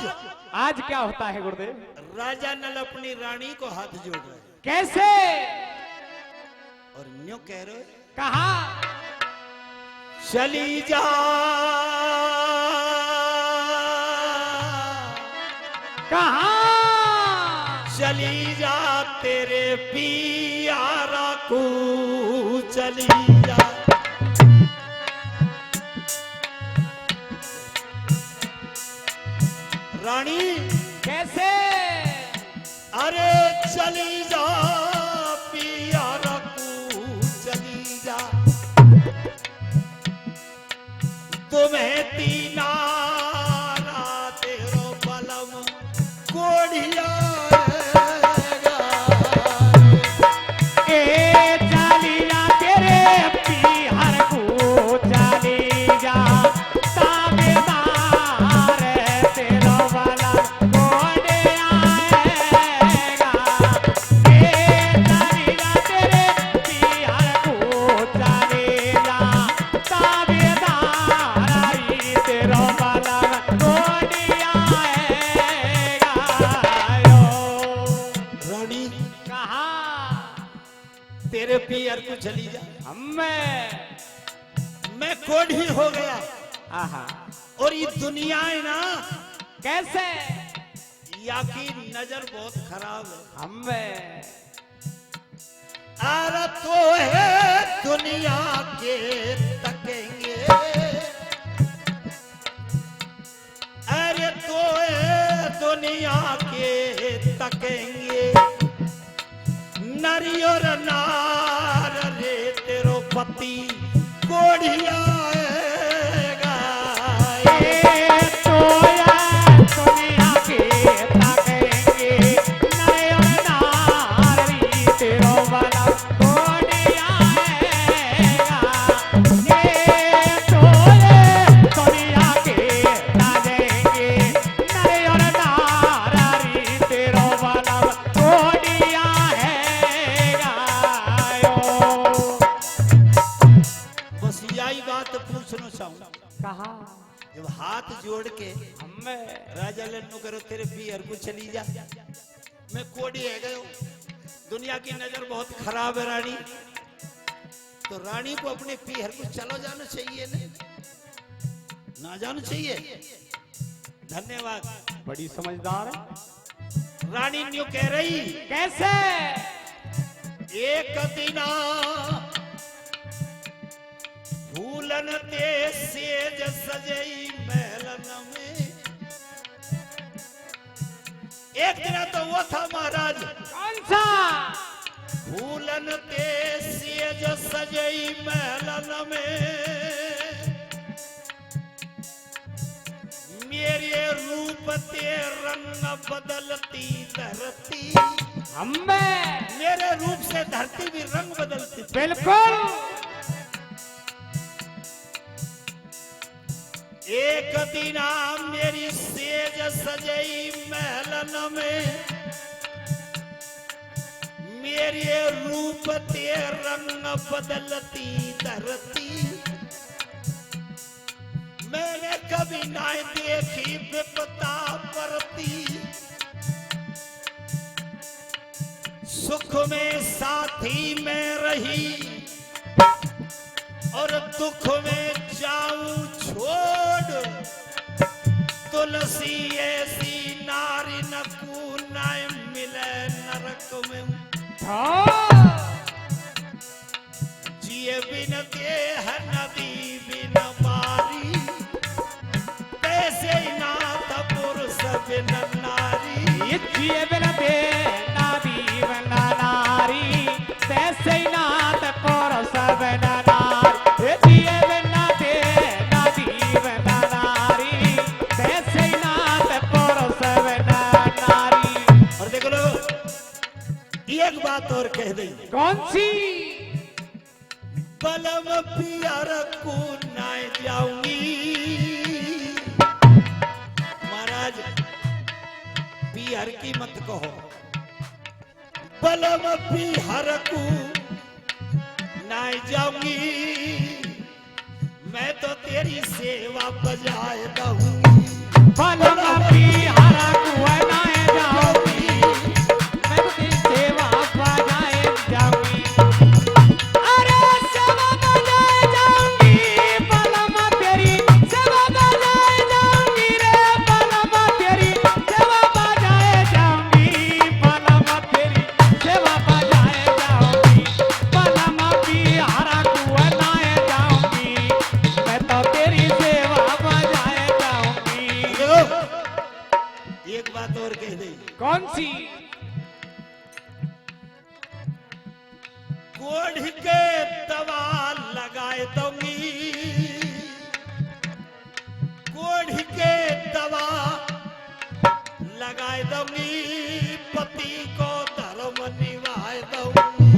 क्या होता है गुरुदेव?
राजा नल अपनी रानी को हाथ जोड़ रहे हैं।
कैसे?
और न्यू कह रहे
कहा
चली जा
कहा
चली जा तेरे पियारा को चली जा। रानी
कैसे?
अरे चली जा पियारा को चली जा। तुम्हें तीना तेरो बलम कोढ़िया
चली जा तेरे पिहर को चली जा। ताबेदार तेरा वाला कौन आएगा। चली जा तेरे पिहर को चली जा। ताबेदार तेरा वाला कौन आएगा।
रानी
कहा
तेरे पियर को चली जा। मैं कोढ़ी हो गया।
आहा
और ये दुनिया है ना
कैसे?
या की नजर बहुत खराब है।
हमें
अरे तो है दुनिया के तकेंगे। अरे तो है दुनिया के तकेंगे। नरी और नार रे तेरो पति कोढ़िया आएगा।
दुनिया के ताकेंगे। नरे और नारी तेरो वाला कौन आएगा। दुनिया के ताकेंगे। नरे और नारी तेरो वाला कौन आएगा।
बस यही बात पूछना चाहूँ।
कहा
जब हाथ जोड़ के
हमें
राजा लन्नू करो तेरे पीहर को चली जा, मैं कोड़ी है गयो, दुनिया की नजर बहुत खराब है रानी, तो रानी को अपने पीहर को चलो जाना चाहिए ना जाना चाहिए। धन्यवाद।
बड़ी समझदार है।
रानी न्यू कह रही
कैसे?
एक दिना फूलन ते सेज सजई महलन में। एक दिन तो वो था महाराज,
कौन सा?
फूलन ते सेज सजई महलन में, मेरे रूप ते रंग बदलती धरती।
हमें
मेरे रूप से धरती भी रंग बदलती थी।
बिल्कुल।
एक दिन मेरी सेज सजई महलन में, मेरे रूप ते रंग बदलती धरती। मैंने कभी ना देखी विपदा परती, सुख में साथी में रही और दुख में जाऊं छोड़। तुलसी ऐसी नारी न को न मिले नरक में, जिए बिन देह नदी बिन मारी, तैसे ही नाथ पुरुष बिन नारी।
जिए बिन देह नदी बिन नारी, तैसे ही नाथ पुरुष बिन नारी। जिए बिन देह नदी बिन नारी, तैसे ही नाथ पुरुष बिन नारी।
और देख लो, एक बात और कह दी।
कौन सी?
बलम पियर को ना जाऊंगी। महाराज पियर की मत कहो, बलम पियर को ना जाऊंगी। मैं तो तेरी सेवा बजाए रहूंगी।
बलम पियर को ना जाऊंगी, मैं तेरी सेवा बजाए जाऊंगी। अरे सेवा बजाए जाऊंगी, बलम तेरी सेवा बजाए जाऊंगी रे। बलम तेरी सेवा बजाए जाऊंगी, बलम तेरी सेवा बजाए जाऊंगी। बलम पियर को ना जाऊंगी, मैं तो तेरी सेवा बजाए जाऊंगी।
एक बात और कह दी।
कौन सी?
कोढ़ के दवा लगाए दूंगी। कोढ़ के दवा लगाए दूंगी, पति को धर्म निभाए दूंगी।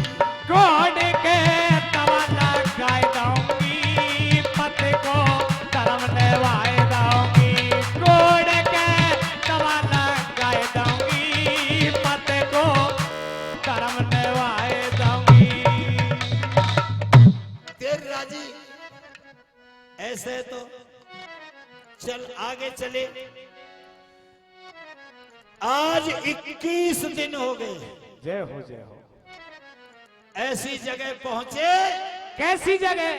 कोड के तवा लगाए दूंगी, पति को धर्म निभाए दूंगी। कोड के तवा लगाए दूंगी, पति को धर्म निभाए दूंगी।
तेर राजी ऐसे तो चल आगे चले। आज 21 दिन हो गए,
जय हो जय हो।
ऐसी जगह पहुंचे,
कैसी जगह?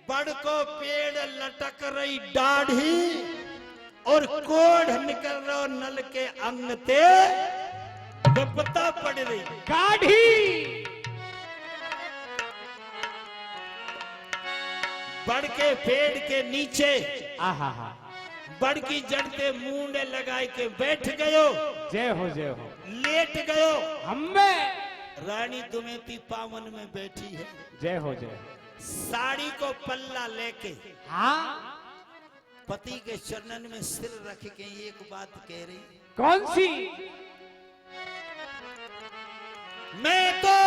बड़ को पेड़ लटक रही दाढ़ी और कोढ़ निकल रहा नल के अंग ते विपता पड़ रही।
गाढ़ी
बड़ के पेड़ के नीचे
आहा हा,
बड़ की जड़ ते मुंडे लगाए के बैठ गयो,
जय हो जय हो।
लेट गयो।
हमें
रानी दुमेती पावन में बैठी है,
जय हो जय हो।
साड़ी को पल्ला लेके
हाँ,
पति के चरणन में सिर रख के एक बात कह रही।
कौन सी?
मैं तो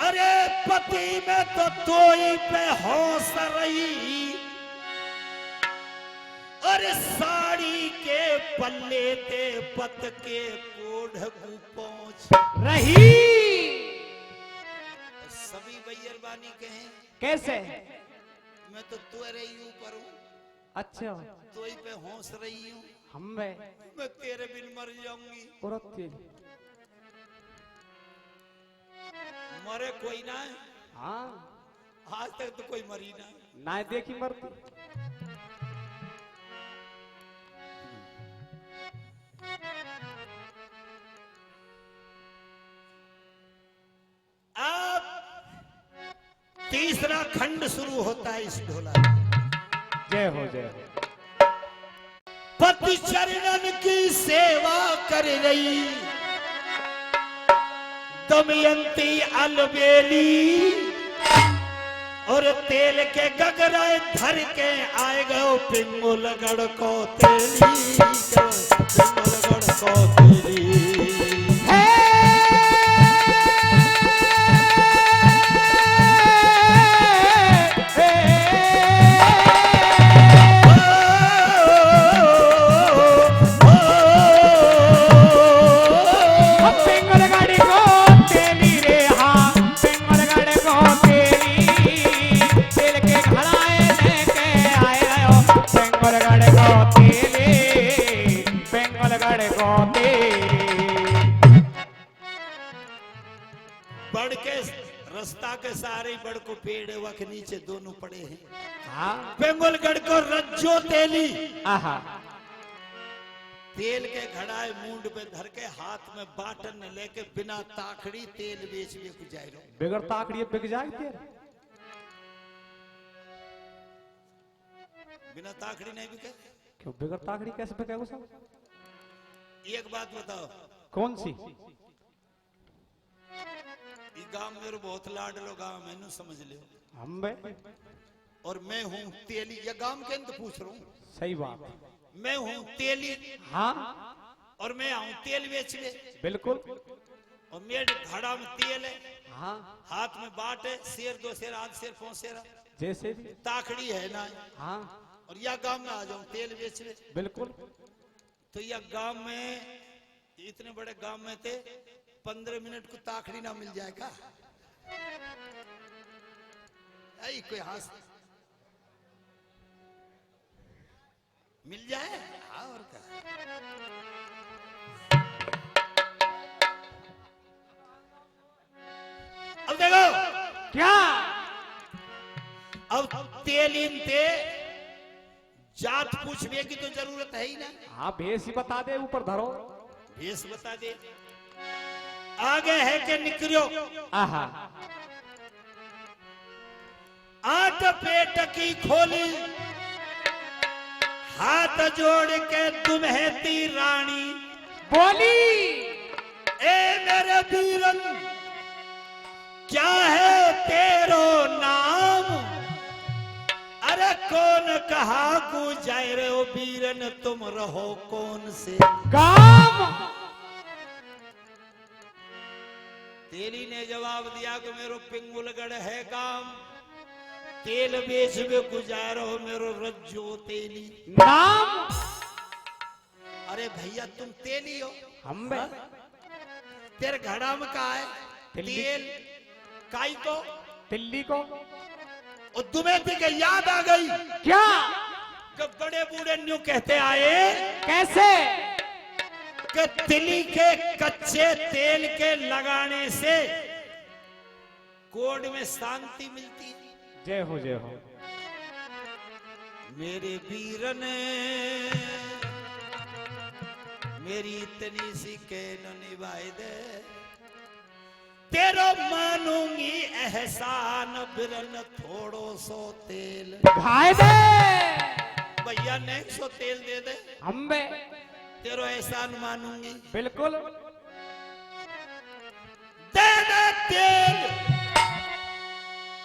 अरे पति में तो तोई पे होश रही, अरे साड़ी के पल्ले ते पत के कोढ़ को पहुंच
रही।
सभी बैरबानी कहें
कैसे?
मैं तो तेरे ही ऊपर हूँ,
अच्छा
तो ही पे हौस रही हूँ।
हम
मैं तेरे बिन मर जाऊंगी। मरे कोई ना है,
हाँ
आज तक तो कोई मरी ना।
ना देखी मरती।
अब तीसरा खंड शुरू होता है इस ढोला में।
जय हो जय हो।
पति चरणन की सेवा कर रही दमयंती अलबेली, और तेल के गगराए धर के आए गए पिंगुलगढ़ को तेली, पिंगुलगढ़ को तेली। बड़ के रास्ता के सारे बड़ को पेड़ वक नीचे दोनों पड़े हैं।
हाँ
बेंगलगढ़ को रज्जो तेली,
आहा
तेल के घड़ाए मूंड पे धर के हाथ में बाटन लेके बिना ताखड़ी तेल बेचने को जाए लो।
बगैर ताकड़ी बिक जाए तेरे।
बिना ताखड़ी नहीं बिके।
क्यों बगैर ताकड़ी कैसे बिकेगा सब?
एक बात बताओ,
कौन सी?
ये गांव मेरे बहुत लाडलो गांव, मैंने समझ लियो।
हम बे
और मैं हूँ तेली, ये गांव के अंत पूछ रहा हूँ।
सही बात।
मैं हूँ तेली,
हाँ
और मैं आऊँ तेल बेचने।
बिल्कुल।
और मेरे घड़ा में तेल है,
हाँ
हाथ में बाट है, शेर दो शेर आध शेर पांच शेर
जैसे भी।
ताखड़ी है ना।
हाँ
और यह गांव में आ जाऊं तेल बेचने।
बिल्कुल।
तो यह गांव में, इतने बड़े गांव में थे, 15 मिनट को ताखड़ी ना मिल जाएगा? ऐ कोई हाथ मिल जाए। हाँ और क्या। अब देखो
क्या?
अब तेल इन ते जात पूछने की तो जरूरत है ही ना।
हाँ भेस ही बता दे, ऊपर धरो।
भेस बता दे। आगे है कि निकलो।
आहा
आठ पेट की खोली, हाथ जोड़ के दुम्हेती रानी
बोली,
ए मेरे वीरन क्या है तेरो नाम? अरे कौन कहा को जाए रे ओ वीरन, तुम रहो कौन से
काम?
तेली ने जवाब दिया कि मेरो पिंगुलगढ़ है काम, तेल बेच में गुजारो मेरो रज्जो तेली
नाम।
अरे भैया तुम तेली हो?
हम बे
तेरे घड़ा में का है तेल? काई को?
दिल्ली को।
और तुम्हें भी के याद आ गई
क्या?
जब बड़े बूढ़े न्यू कहते आए
कैसे?
कि तिली के कच्चे तेल के लगाने से कोड में शांति मिलती है।
जय हो जय हो।
मेरे वीरन मेरी इतनी सी के न निभाए दे, तेरो मानूंगी एहसान बिरन थोड़ो सो तेल
भाई दे।
भैया ने 100 तेल दे दे,
हम बे
तेरो एहसान मानूंगी।
बिल्कुल।
दे दे तेल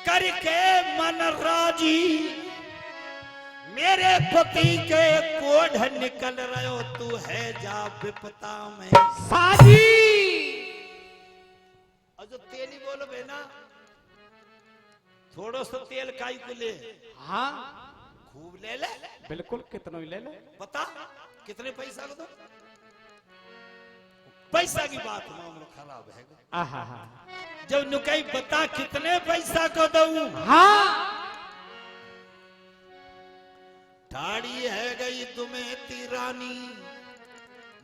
करके मन राजी, मेरे पति के कोढ़ निकल रहे हो, तू है जा विपता में
साजी।
और जो तेली बोलो बेना, थोड़ो सा तेल काई को ले?
हाँ
खूब ले ले।
बिल्कुल, कितना ही ले ले।
बता कितने पैसा को दो? पैसा की बात मामला खराब है।
आहा
जब नुकई बता कितने पैसा को दूं?
हाँ
ठाड़ी है गई तुम्हें तिरानी,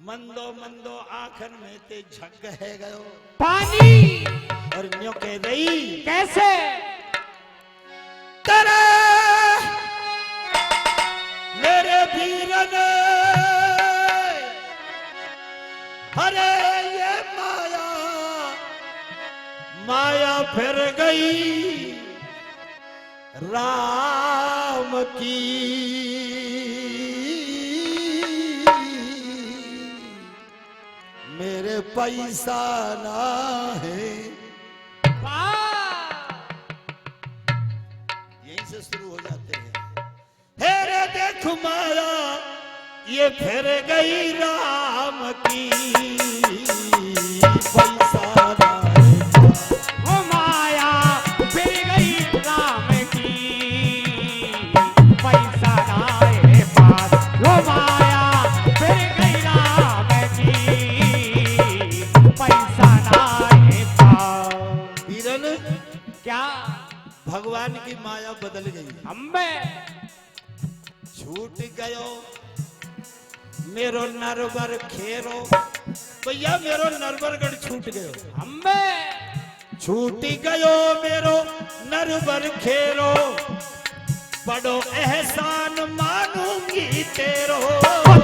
मंदो मंदो आखन में ते झग है गयो
पानी।
और न्यो कह रही
कैसे?
तेरे मेरे वीरन, अरे ये माया माया फिर गई राम की, मेरे पैसा ना है। यहीं से शुरू हो जाते हैं। हेरे देख माया ये फिर गई राम की, पैसा ना है।
वो माया फिर गई राम की, पैसा ना है पास। वो माया फिर गई राम की, पैसा ना है पास।
वीरन,
क्या?
भगवान की माया बदल गई,
अम्बे
छूट गयो मेरो नरवर खेरो। भैया मेरो नरवरगढ़ छूट गयो,
अम्बे
छूट गयो मेरो नरवर खेरो, बड़ो एहसान मानूंगी तेरो।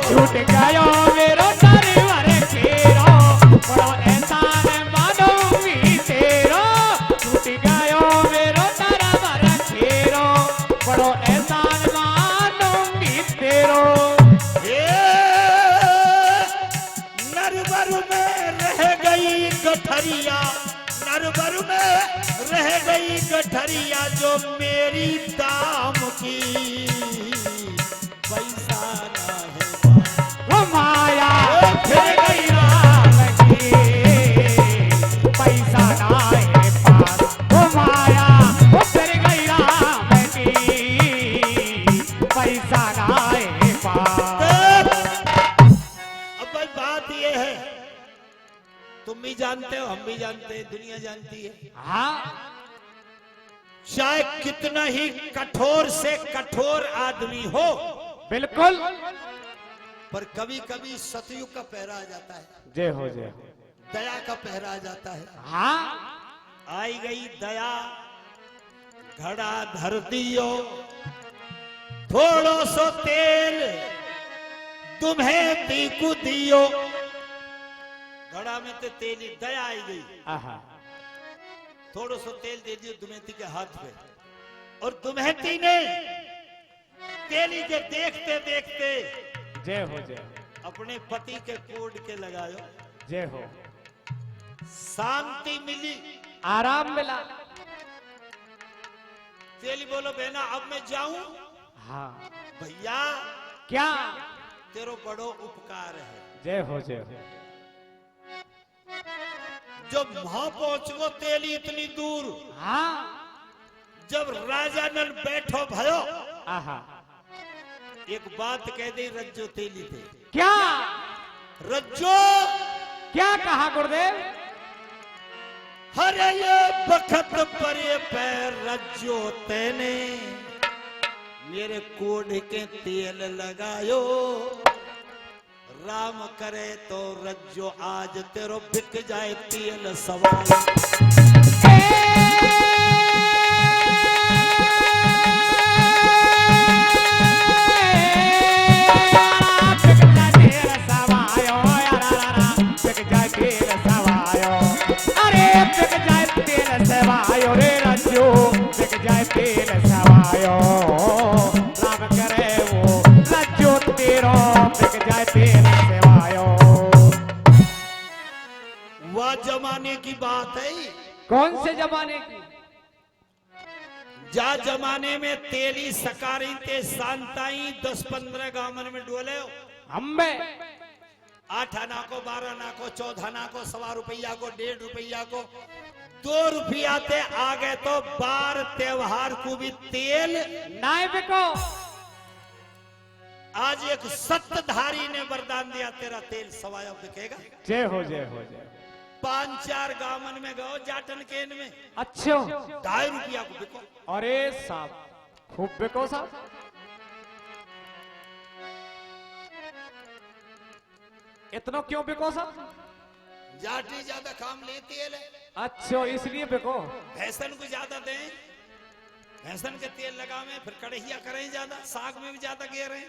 छूट गयो मेरो नरवर खेरो, बड़ो एहसान मानूंगी तेरो। छूट गयो मेरो नरवर खेरो, बड़ो एहसान मानूंगी तेरो।
नरवर में रह गई गठरिया, नरवर में रह गई गठरिया जो मेरी दाम की, पैसा ना है।
वो माया फिर गई राम की, पैसा ना है पास। वो माया वो फिर गई राम की, पैसा ना है पास।
अब भाई बात ये है, तुम भी जानते हो, हम भी जानते हैं, दुनिया जानती है।
हाँ,
चाहे कितना ही कठोर से कठोर आदमी हो,
बिल्कुल।
पर कभी कभी सतयुग का पहरा आ जाता है,
जय हो जय।
दया का पहरा आ जाता है।
हाँ,
आई गई दया, घड़ा धर दियो, थोड़ो सो तेल तुम्हें दीकू दियो। घड़ा में तो तेल ही, दया आई गई,
आहा,
थोड़ो सो तेल दे दियो दुमेती के हाथ में। और दुमेती ने तेली के देखते देखते
जय हो जय।
अपने पति के कोड के लगायो,
जय हो।
शांति मिली,
आराम मिला।
तेली बोलो बहना अब मैं जाऊं?
हाँ,
भैया
क्या?
तेरो बड़ो उपकार है।
जय हो जय हो।
जब वहां पहुंच गो तेली इतनी दूर,
हाँ,
जब राजा नल बैठो भयो,
आहा,
एक बात कह दी रज्जो तेली थे।
क्या?
रज्जो,
क्या कहा गुरुदेव?
हरे ये बखत पर ये पैर रज्जो तेने मेरे कोड के तेल लगायो, राम करे तो रज्जो आज तेरो बिक जाए तेल सवाल।
सवायो रे रज्जो, बिक जाए तेल सवायो। राम करे वो रज्जो तेरो, बिक जाए तेल सवायो।
वह जमाने की बात है।
कौन से जमाने की?
जा जमाने में तेली सकारी ते शांताई 10-15 गांवन में डोले हो।
अम्बे
8 आना को 12 आना को 14 आना को 1.25 रुपया को 1.5 रुपया को 2 रुपया ते आ गए तो बार त्योहार को भी तेल
नाय बिको।
आज एक सत्तधारी ने वरदान दिया तेरा तेल सवाया बिकेगा।
जय हो जय हो जय।
5-4 गांवन में गो जाटन केन में
अच्छा
2.5 रुपया को बिको।
अरे साहब खूब बिको साहब। इतना क्यों बिको सा?
जाटी ज्यादा काम लेती है ले।
अच्छा इसलिए बिको।
भैंसन को ज्यादा दें, भैंसन के तेल लगावे, फिर कढ़ैया करें ज्यादा, साग में भी ज्यादा गेरे।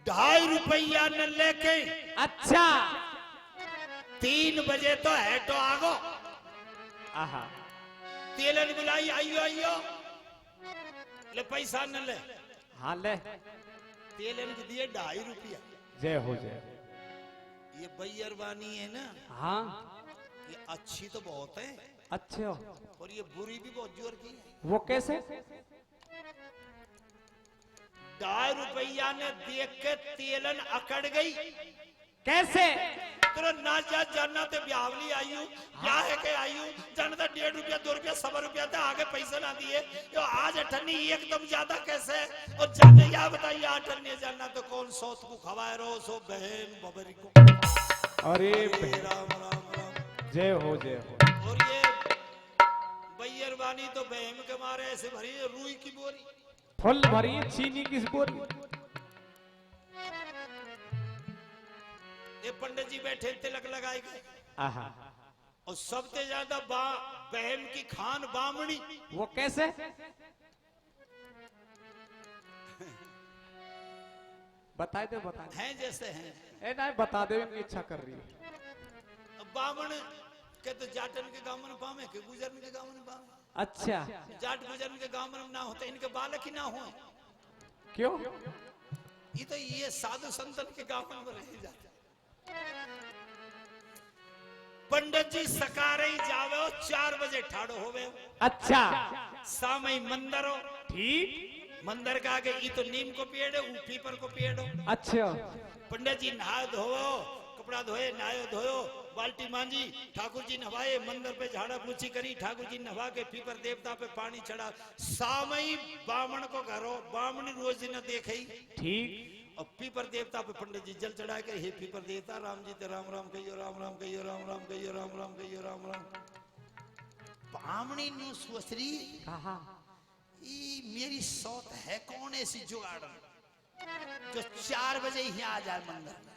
2.5 रुपया न लेके
अच्छा
3 बजे तो है तो आगो।
आहा
तेलन बुलाई, आइयो आइयो ले, पैसा न ले।
हाँ ले।
तेलन को दिए 2.5 रुपया।
जय हो जय।
ये बैरवानी है ना,
हाँ
ये अच्छी तो बहुत है,
अच्छा
और ये बुरी भी बहुत जोर की है।
वो कैसे?
2.5 रुपया ने देख के तेलन अकड़ गई।
कैसे?
तो ना जा जानना तो ब्यावली आयु, क्या है के आयु जानता 1.5 रुपया 2 रुपया 1.25 रुपया था, आगे पैसे ना दिए तो आज अठन्नी एकदम ज्यादा कैसे? और जाने या बताइए अठन्नी जानना तो कौन सौत को खवाए रहो सो बहन बबरी को।
अरे
राम राम राम
जय हो जय हो।
और ये बैरवानी तो बहम के मारे ऐसे भरी है, रुई की बोरी
फुल भरी चीनी की बोरी।
ये पंडित जी बैठे तिलक लगाए गए,
आहा
और सबसे ज्यादा बहम की खान बामणी।
वो कैसे? बताए दे बताए।
हैं जैसे हैं
ए नहीं बता दे, इच्छा कर रही है।
बामण के तो जाटन के गांव में पावे के गुजरन के गांव में पावे।
अच्छा
जाट गुजरन के गांव में ना होते, इनके बालक ही ना हो।
क्यों?
ये तो ये साधु संतन के गांव में रह जाते। पंडित जी सकारे ही जावे, 4 बजे ठाड़ो होवे।
अच्छा
सामई मंदिर हो,
ठीक।
मंदिर का आगे ये तो नीम को पेड़ है, पीपर को पेड़ हो।
अच्छा
पंडित जी नहा धोवो, कपड़ा धोए, नहायो धोयो, बाल्टी मांजी, ठाकुर जी नहाए, मंदिर पे झाड़ा पूछी करी, ठाकुर जी नहा के पीपर देवता पे पानी चढ़ा। सामई बामण को घरो, बामणी रोज न देखे,
ठीक।
और पीपर देवता पे पंडित जी जल चढ़ा के, हे पीपर देवता राम जी ते राम राम कहियो, राम राम कहियो, राम राम कहियो, राम राम कहियो, राम राम। बामणी नु सोचरी
कहा
ई मेरी सौत है कौन ऐसी जुगाड़ जो 4 बजे ही आ जाए मंदिर में,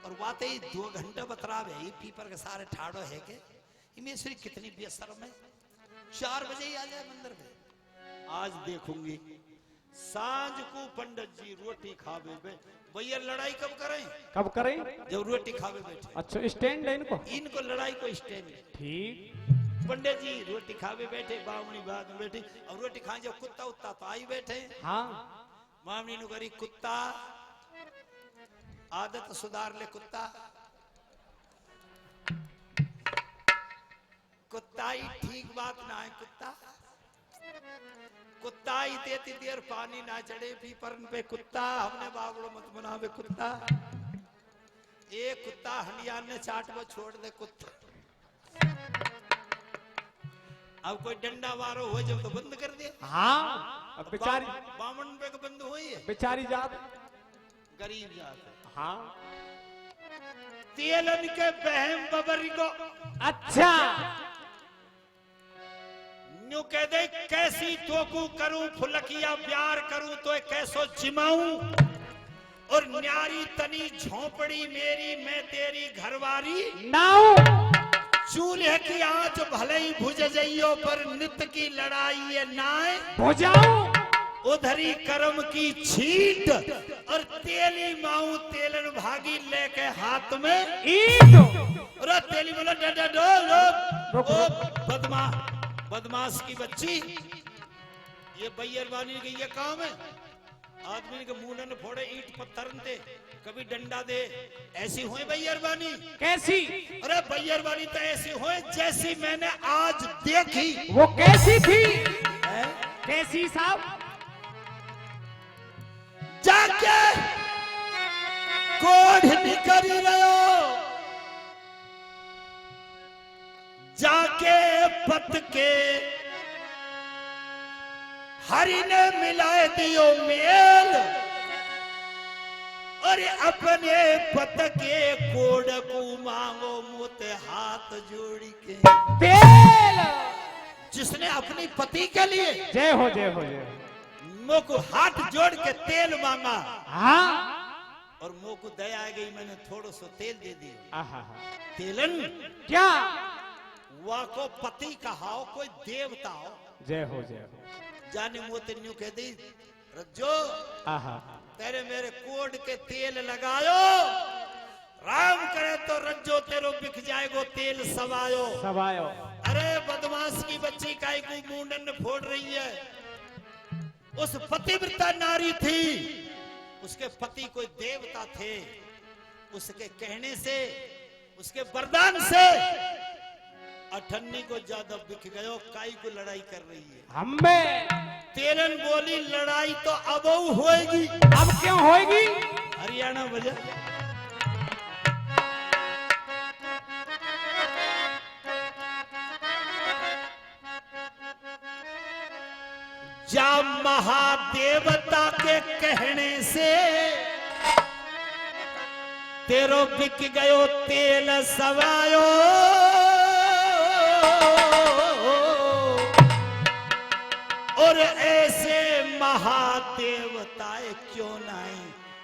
और वाते ही 2 घंटे बतरावे ही पीपर के सारे ठाड़ो है के इमेश्वरी कितनी बेशर्म है, 4 बजे ही आ जाए मंदिर में। आज देखूंगी सांझ को पंडित जी रोटी खावे भैया, लड़ाई कब करें?
कब करें?
जब रोटी खावे बैठे।
अच्छा स्टैंड है
इनको लड़ाई को स्टैंड है।
ठीक।
पंडित जी रोटी खावे बैठे, बामणी बाद में बैठी, और रोटी खाए जब कुत्ता उत्ता तो आई बैठे।
हाँ
बामणी नु करी, कुत्ता आदत सुधार ले कुत्ता, कुत्ता ही ठीक बात ना है कुत्ता, कुत्ता ही देती देर पानी ना चढ़े पीपर पे कुत्ता, हमने बागड़ो मत बनावे कुत्ता, एक कुत्ता हनियान ने चाट वो छोड़ दे कुत्ता। अब कोई डंडा मारो हो जब तो बंद कर दे।
हाँ अब बेचारी
बामन पे बंद हुई है,
बेचारी जात
गरीब जात है।
हाँ
तेलन के बहम बबरी को
अच्छा
न्यू कह दे, कैसी तोकू करूं फुलकिया प्यार करूं तो कैसो जिमाऊं, और न्यारी तनी झोपड़ी मेरी मैं तेरी घरवारी
नाउ,
चूल्हे की आंच भले ही भुज जइयो पर नित की लड़ाई ये नाय
बुझाऊं,
उधरी करम की छीट, और तेली माऊ तेलन भागी लेके हाथ में
ईट।
अरे तेली बोला डा डो ओ बदमाश की बच्ची, ये बैरवानी के ये काम है। आदमी के मुंह न फोड़े ईंट पत्थर दे, कभी डंडा दे, ऐसी हुई बैरवानी।
कैसी?
अरे बैरवानी तो ऐसी हुई जैसी मैंने आज देखी।
वो कैसी थी?
है?
कैसी साहब?
जाके कोढ़ निकल रहो, जाके पत के हरि ने मिलाए दियो मेल, और अपने पत के कोड़ को मांगो मोते हाथ जोड़ी के।
तेल
जिस उसने अपनी पति के लिए
जय हो जय हो जय हो।
मो को हाथ जोड़ के तेल मांगा
हाँ
और मो को दया आ गई, मैंने थोड़ा सा तेल दे दिया।
आहा
तेलन
क्या
वा को पति कहाओ, कोई देवता हो।
जय हो जय हो।
जाने मोते न्यू कह दी रज्जो
आहा
तेरे मेरे कोड के तेल लगायो, राम करे तो रज्जो तेरो बिक जाएगो तेल सवायो।
सवायो
अरे बदमाश की बच्ची काय को मुंडन फोड़ रही है। उस पतिव्रता नारी थी, उसके पति कोई देवता थे। उसके कहने से, उसके वरदान से अठन्नी को ज्यादा बिक गयो। काई को लड़ाई कर रही है
हम्बे।
तेलन बोली लड़ाई तो अब होएगी।
अब क्यों होएगी?
हरियाणा बजा। जा महादेवता के कहने से तेरो बिक गयो तेल सवायो। और ऐसे महादेवताए क्यों नाई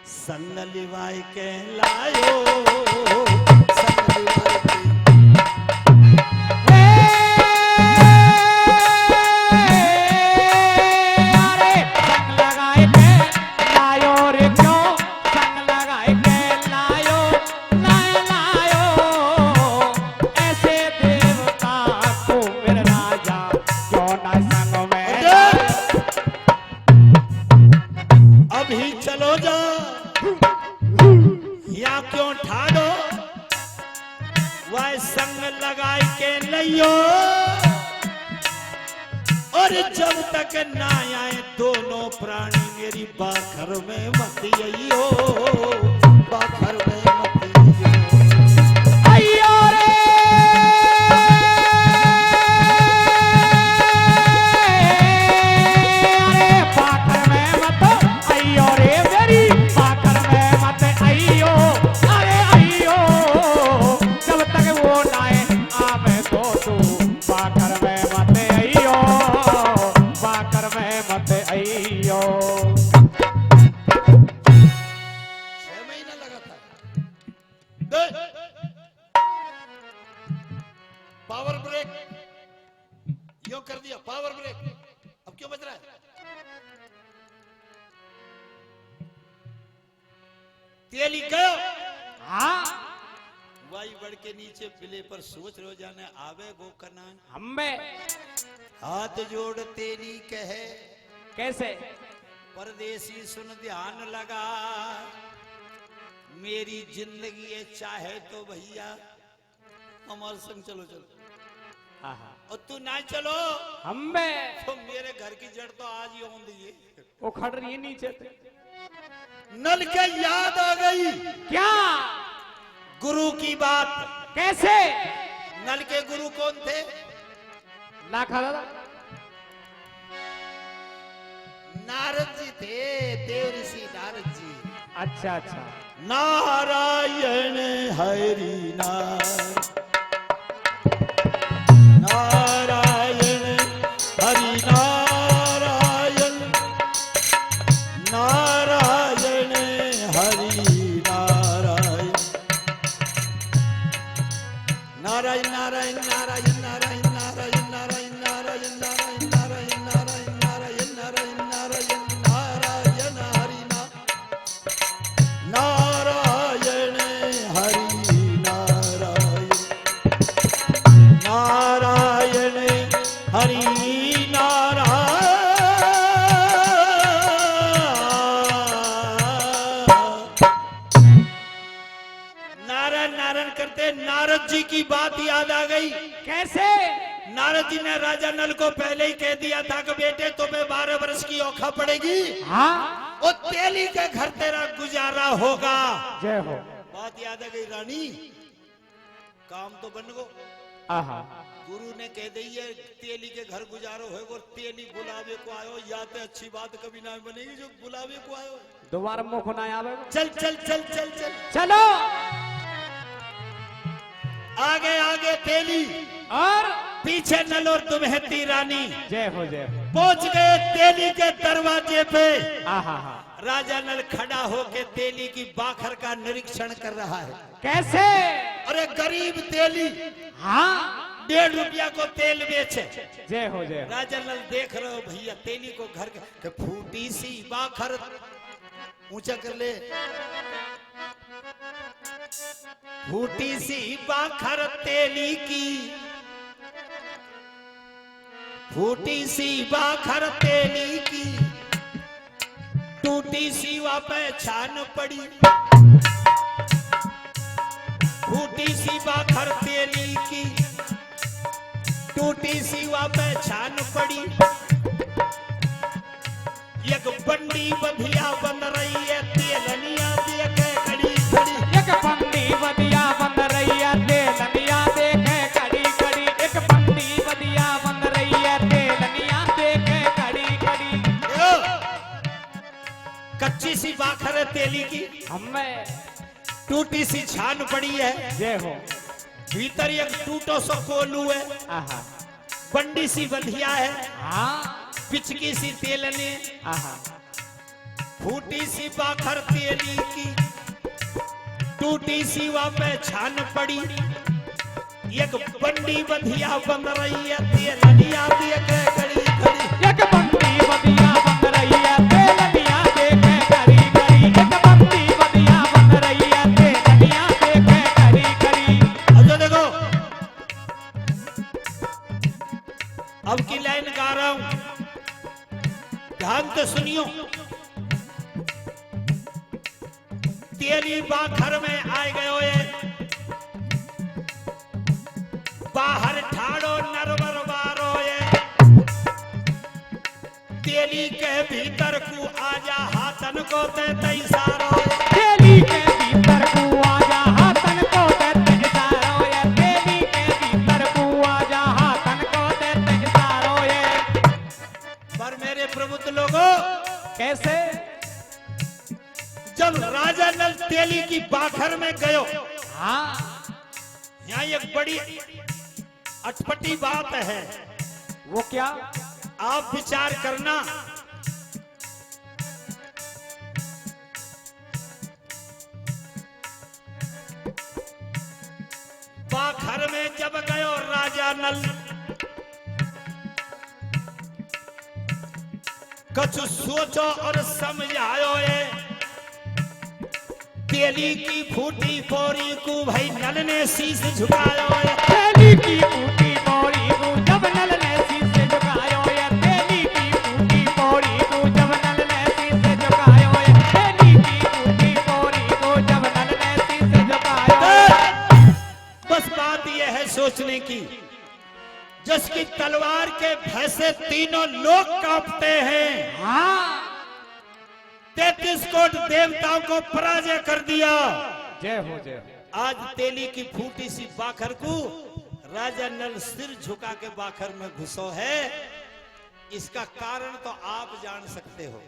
संग लिवाई के लायो। संग लिवाई के जब तक ना आए दोनों प्राणी मेरी बाखर में मत आइयो। बाखर में मत आइयो रे।
अरे बाखर में मत आइयो रे, मेरी बाखर में मत आइयो। अरे आइयो जब तक वो ना आवे तो तू बाखर में मत आइयो। बाकर में मत आइयो।
6 महीना लगा था। पावर ब्रेक यो कर दिया, पावर ब्रेक। अब क्यों बज रहा है? तेली गयो।
हाँ
वाई बढ़ के नीचे पिले पर सोच रो जाने आवे गो करना।
हम्बे
हाथ जोड़ तेली कहे
कैसे?
परदेसी सुन ध्यान लगा, मेरी जिंदगी है चाहे तो भैया हमारे संग चलो चलो। और तू ना चलो
हम्बे
तो मेरे घर की जड़ तो आज ही होंगी है।
वो खड़ रही है नीचे से।
नल के याद आ गई।
क्या?
गुरु की बात।
कैसे?
नल के गुरु कौन थे?
ना खाला
नारद जी थे, देव ऋषि नारद जी।
अच्छा अच्छा।
नारायण हरि नारायण हरि नारायण नारायण हरि नारायण नारायण नारायण नारायण नारायण नारायण नारायण नारायण नारायण नारायण नारायण नारायण नारायण नारायण हरि नारायण हरि नारायण नारायण हरि नारायण। नारायण नारायण करते नारद जी की बात याद आ गई।
कैसे?
नारद जी ने राजा नल को पहले ही कह दिया था कि बेटे तुम्हें 12 वर्ष की औखा पड़ेगी।
हाँ
और तेली के घर तेरा गुजारा होगा।
जय हो।
बात याद आ गई रानी, काम तो बन गो।
आहा
गुरु ने कह दी है तेली के घर गुजारो होगा और तेली बुलावे को आयो। या तो अच्छी बात कभी ना बनेगी जो बुलावे को आयो।
दोबारा मुख ना आवे।
चल चल चल चल चल
चलो।
आगे आगे तेली
और
पीछे नल और दुम्हेती रानी
जय हो जय हो।
पहुंच गए तेली के दरवाजे पे।
आहा हा।
राजा नल खड़ा होके तेली की बाखर का निरीक्षण कर रहा है।
कैसे?
अरे गरीब तेली
हाँ
1.5 रुपया को तेल बेचे।
जय हो जय हो।
राजा नल देख रहे हो भैया तेली को घर के फूटी सी बाखर ऊंचा कर ले। फूटी सी बाखर तेली की, फूटी सी बाखर तेली की, टूटी सी वा पहचान पड़ी। फूटी सी बाखर तेली की, टूटी सी वा पहचान पड़ी। एक बंडी बधिया बन रही है तेलनिया देखे खड़ी खड़ी।
एक बंदी बदिया बन रही है तेलनिया देखे खड़ी खड़ी। एक बंदी बदिया बन रही है तेलनिया देखे खड़ी खड़ी।
कच्ची सी बाखर है तेली की,
हमें
टूटी सी छान पड़ी है।
जय हो।
भीतर एक टूटो सो कोलू है।
आहा
बंडी सी बंधिया है,
हाँ
पिचकी सी तेलने,
आहा।
फूटी सी बाखर तेली की, टूटी सी वा पहचान पड़ी। एक बंडी बंधिया बन रही है तेलनिया देखे खड़ी खड़ी।
एक बंदी बदिया बन रही है तेलनिया देखे खड़ी खड़ी। एक बंदी बदिया बन रही है तेलनिया देखे खड़ी खड़ी।
अब जो देखो अब की लाइन गा रहा हूं, ध्यान से सुनियो। तेली बाखर में आए गयो ये, बाहर ठाड़ो नरवर बारो ये। तेली के भीतर को आजा हाथन को ते तैसारो।
तेली के भीतर को आजा हाथन को ते तैसारो ये। तेली के भीतर को आजा हाथन को ते तैसारो ये।
पर मेरे प्रबुद्ध लोगों,
कैसे?
जब राजा नल तेली की बाखर में गयो,
हाँ
यहाँ एक बड़ी अटपटी बात है,
वो क्या?
आप विचार करना। बाखर में जब गयो राजा नल, कछु सोचो और समझायो ये। तेली की फूटी पोरी को भाई नल ने शीश झुकायो ये।
तेली की फूटी पोरी को जब नल ने शीश झुकायो ये। तेली की फूटी पोरी को जब नल ने शीश झुकायो ये। तेली की फूटी पोरी को जब नल ने शीश झुकायो ये।
बस बात यह है सोचने की, जिसकी तलवार के भय से तीनों लोग कांपते हैं,
हाँ
33 कोट देवताओं को पराजय कर दिया।
जय हो जय हो।
आज तेली की फूटी सी बाखर को राजा नल सिर झुका के बाखर में घुसो है। इसका कारण तो आप जान सकते हो,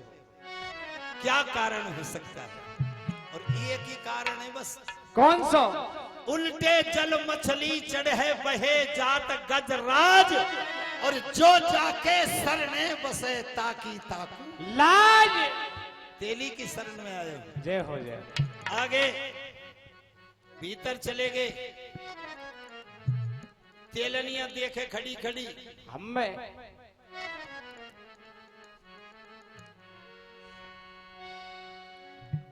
क्या कारण हो सकता है। और एक ही कारण है बस।
कौन सा?
उल्टे जल मछली चढ़े बहे जात गजराज, और जो जाके शरणे बसे ताकी ताकू।
लाज।
तेली की शरण में आए हो।
जय हो जय हो।
आगे भीतर चले गए, तेलनिया देखे खड़ी खड़ी।
हमें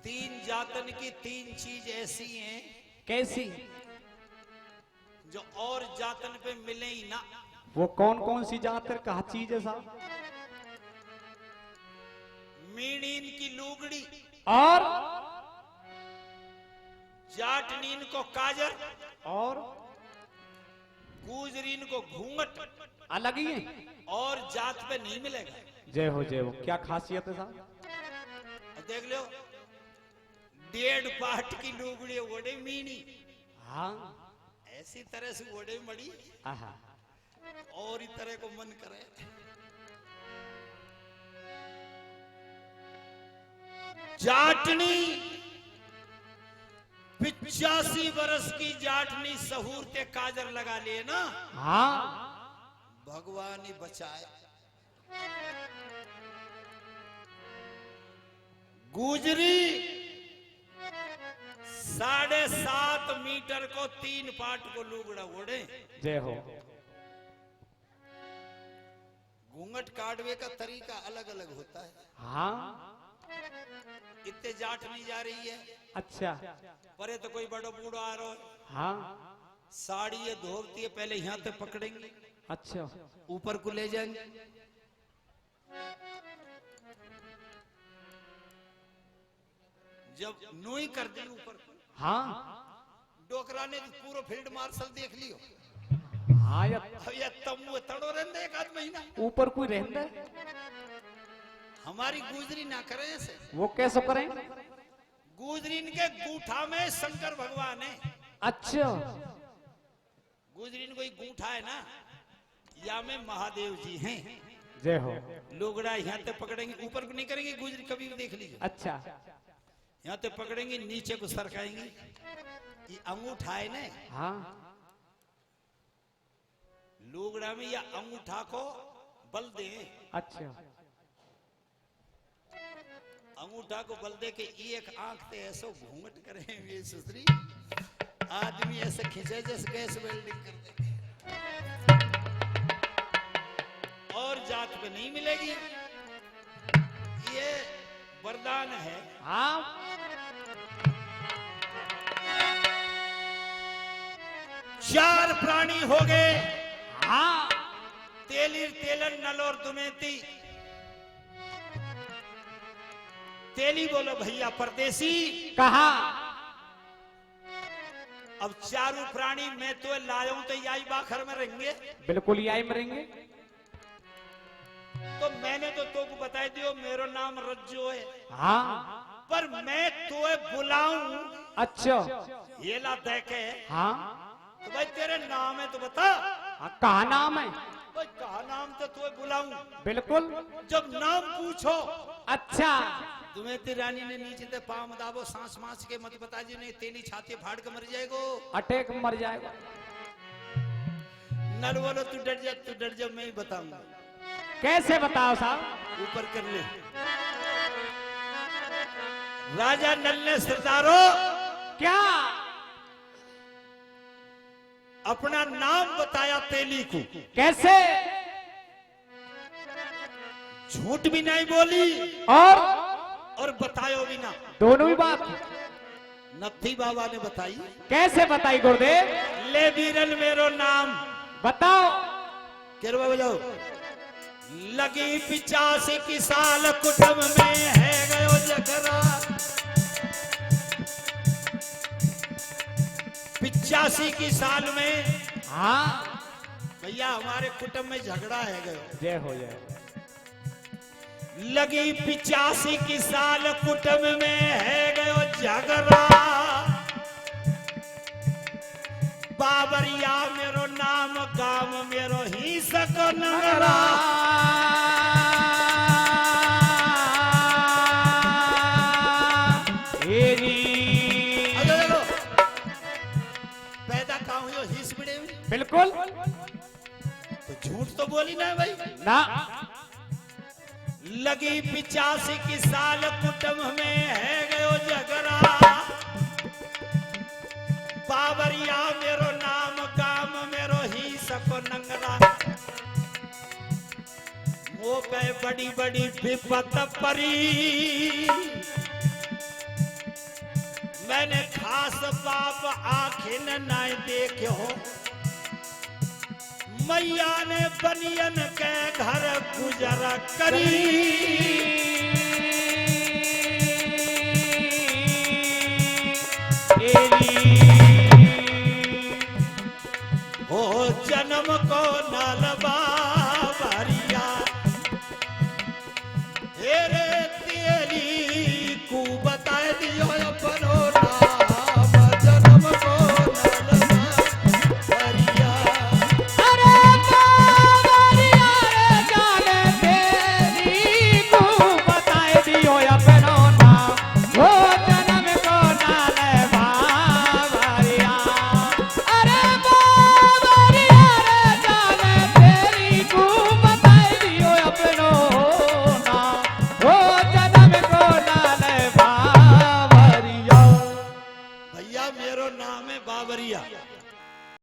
तीन जातन की तीन चीज ऐसी हैं
कैसी?
जो और जातन पे मिले ही ना।
वो कौन कौन सी जातर का चीज है साहब?
मीणीन की लुगड़ी,
और
जाटनीन को काजर,
और
गुजरीन को घूंघट।
अलग ही है।
और जात पे नहीं मिलेगा।
जय हो जय हो। क्या खासियत है साहब?
और देख लो 1.5 पाट की लुगड़ी ओढ़े मीणी,
हाँ
ऐसी तरह से ओढ़े मड़ी,
आहा।
और इस तरह को मन करे। जाटनी 85 वर्ष की जाटनी सहूरते काजर लगा लिए ना।
हाँ
भगवान ही बचाए। गुजरी 7.5 मीटर को 3 पाट को लुगड़ा ओढ़े।
जय हो।
घूंघट काटवे का तरीका अलग अलग होता है।
हाँ
इतने जाट नहीं जा रही है।
अच्छा।
परे तो कोई बड़ो बूढ़ो आ रहा है।
हाँ
साड़ी ये धोती है, पहले यहाँ पे पकड़ेंगे,
अच्छा
ऊपर को ले जाएंगे, जब नोई कर दी ऊपर को,
हाँ
डोकरा ने पूरा फील्ड मार्शल देख लियो।
हाँ
अब ये तम्बू तड़ो रहने एक आध महीना
ऊपर कोई रहता है,
हमारी गुजरी ना करे ऐसे।
वो कैसे करें?
गुजरी इनके गूठा में शंकर भगवान है।
अच्छा
गुजरी इनको कोई गूठा है ना, या में महादेव जी हैं।
जय हो।
लोगड़ा यहाँ पे पकड़ेंगे, ऊपर को नहीं करेंगे। गुजरी कभी भी देख लीजिए,
अच्छा
यहाँ पे पकड़ेंगे, नीचे को सरकाएंगे, ये अंगूठा है ना,
हाँ
लोगड़ा में या अंगूठा को बल दे।
अच्छा
अंगूठा को बल दे के एक आंख पे ऐसा घूंघट करे, ये सुसरी आदमी ऐसे खींचे जैसे गैस वेल्डिंग कर दे। और जात पे नहीं मिलेगी, ये वरदान है।
हाँ
4 प्राणी हो गए।
हाँ
तेलिर तेलन नल और दुमेती। तेली बोलो भैया परदेसी।
कहा
अब 4 प्राणी मैं तो लाया हूं, तो यही बाखर में रहेंगे।
बिल्कुल यही मरेंगे।
तो मैंने तो तुमको बता दियो मेरा नाम रज्जो है।
हाँ
पर मैं तो बुलाऊं,
अच्छा
ये ला देखे,
हाँ
तो भाई तेरे नाम है तो बता।
हाँ, कहा नाम है?
भाई कहा नाम तो तुम्हें बुलाऊं।
बिल्कुल।
जब नाम पूछो,
अच्छा
तुम्हें तेरी रानी ने नीचे ते पाँव दाबो, सांस मास के मत बता जी, नहीं तेरी छाती फाड़ के मर जाएगो।
अटैक मर जाएगा।
नल बोलो तू डर जा, मैं ही बताऊंगा।
कैसे बताओ साहब?
ऊपर कर ले। राजा नल ने सरदारो
क्या
अपना नाम बताया तेली को।
कैसे?
झूठ भी नहीं बोली और बतायो भी ना,
दोनों ही बात।
नत्थी बाबा ने बताई।
कैसे बताई गुरुदेव?
ले बीरन मेरो नाम
बताओ।
केरवा बजाओ। लगी 85 की साल कुटुंब में है गयो जगरा। 85 की साल में,
हाँ
भैया हमारे कुटुंब में झगड़ा है गयो।
जय हो जय।
लगी 85 की साल कुटुंब में है गयो झगड़ा। बाबरिया मेरो नाम, गांव मेरो ही सको नगरा। पैदा कहाँ हुई हिस बिड़े में?
बिल्कुल।
तो झूठ तो बोली ना भाई
ना।
लगी 85 की साल कुटुंब में है गयो झगड़ा। बाबरिया मेरो नाम, गांव मेरो ही सको नंगरा। वो पे बड़ी बड़ी विपत परी, मैंने खास बाप आखिन नहीं देखो। मैया ने बनियन के घर गुजर करी। हो जन्म को नलबा भरिया, हेरे तेली को बता दियो अपनो नाम। जन्म को नलबा भरिया।
अरे बाबरिया रे जाने तेरी को बताए दियो अपनो नाम। वो जन्म को नाले बाबरिया।
मेरो नाम है बाबरिया।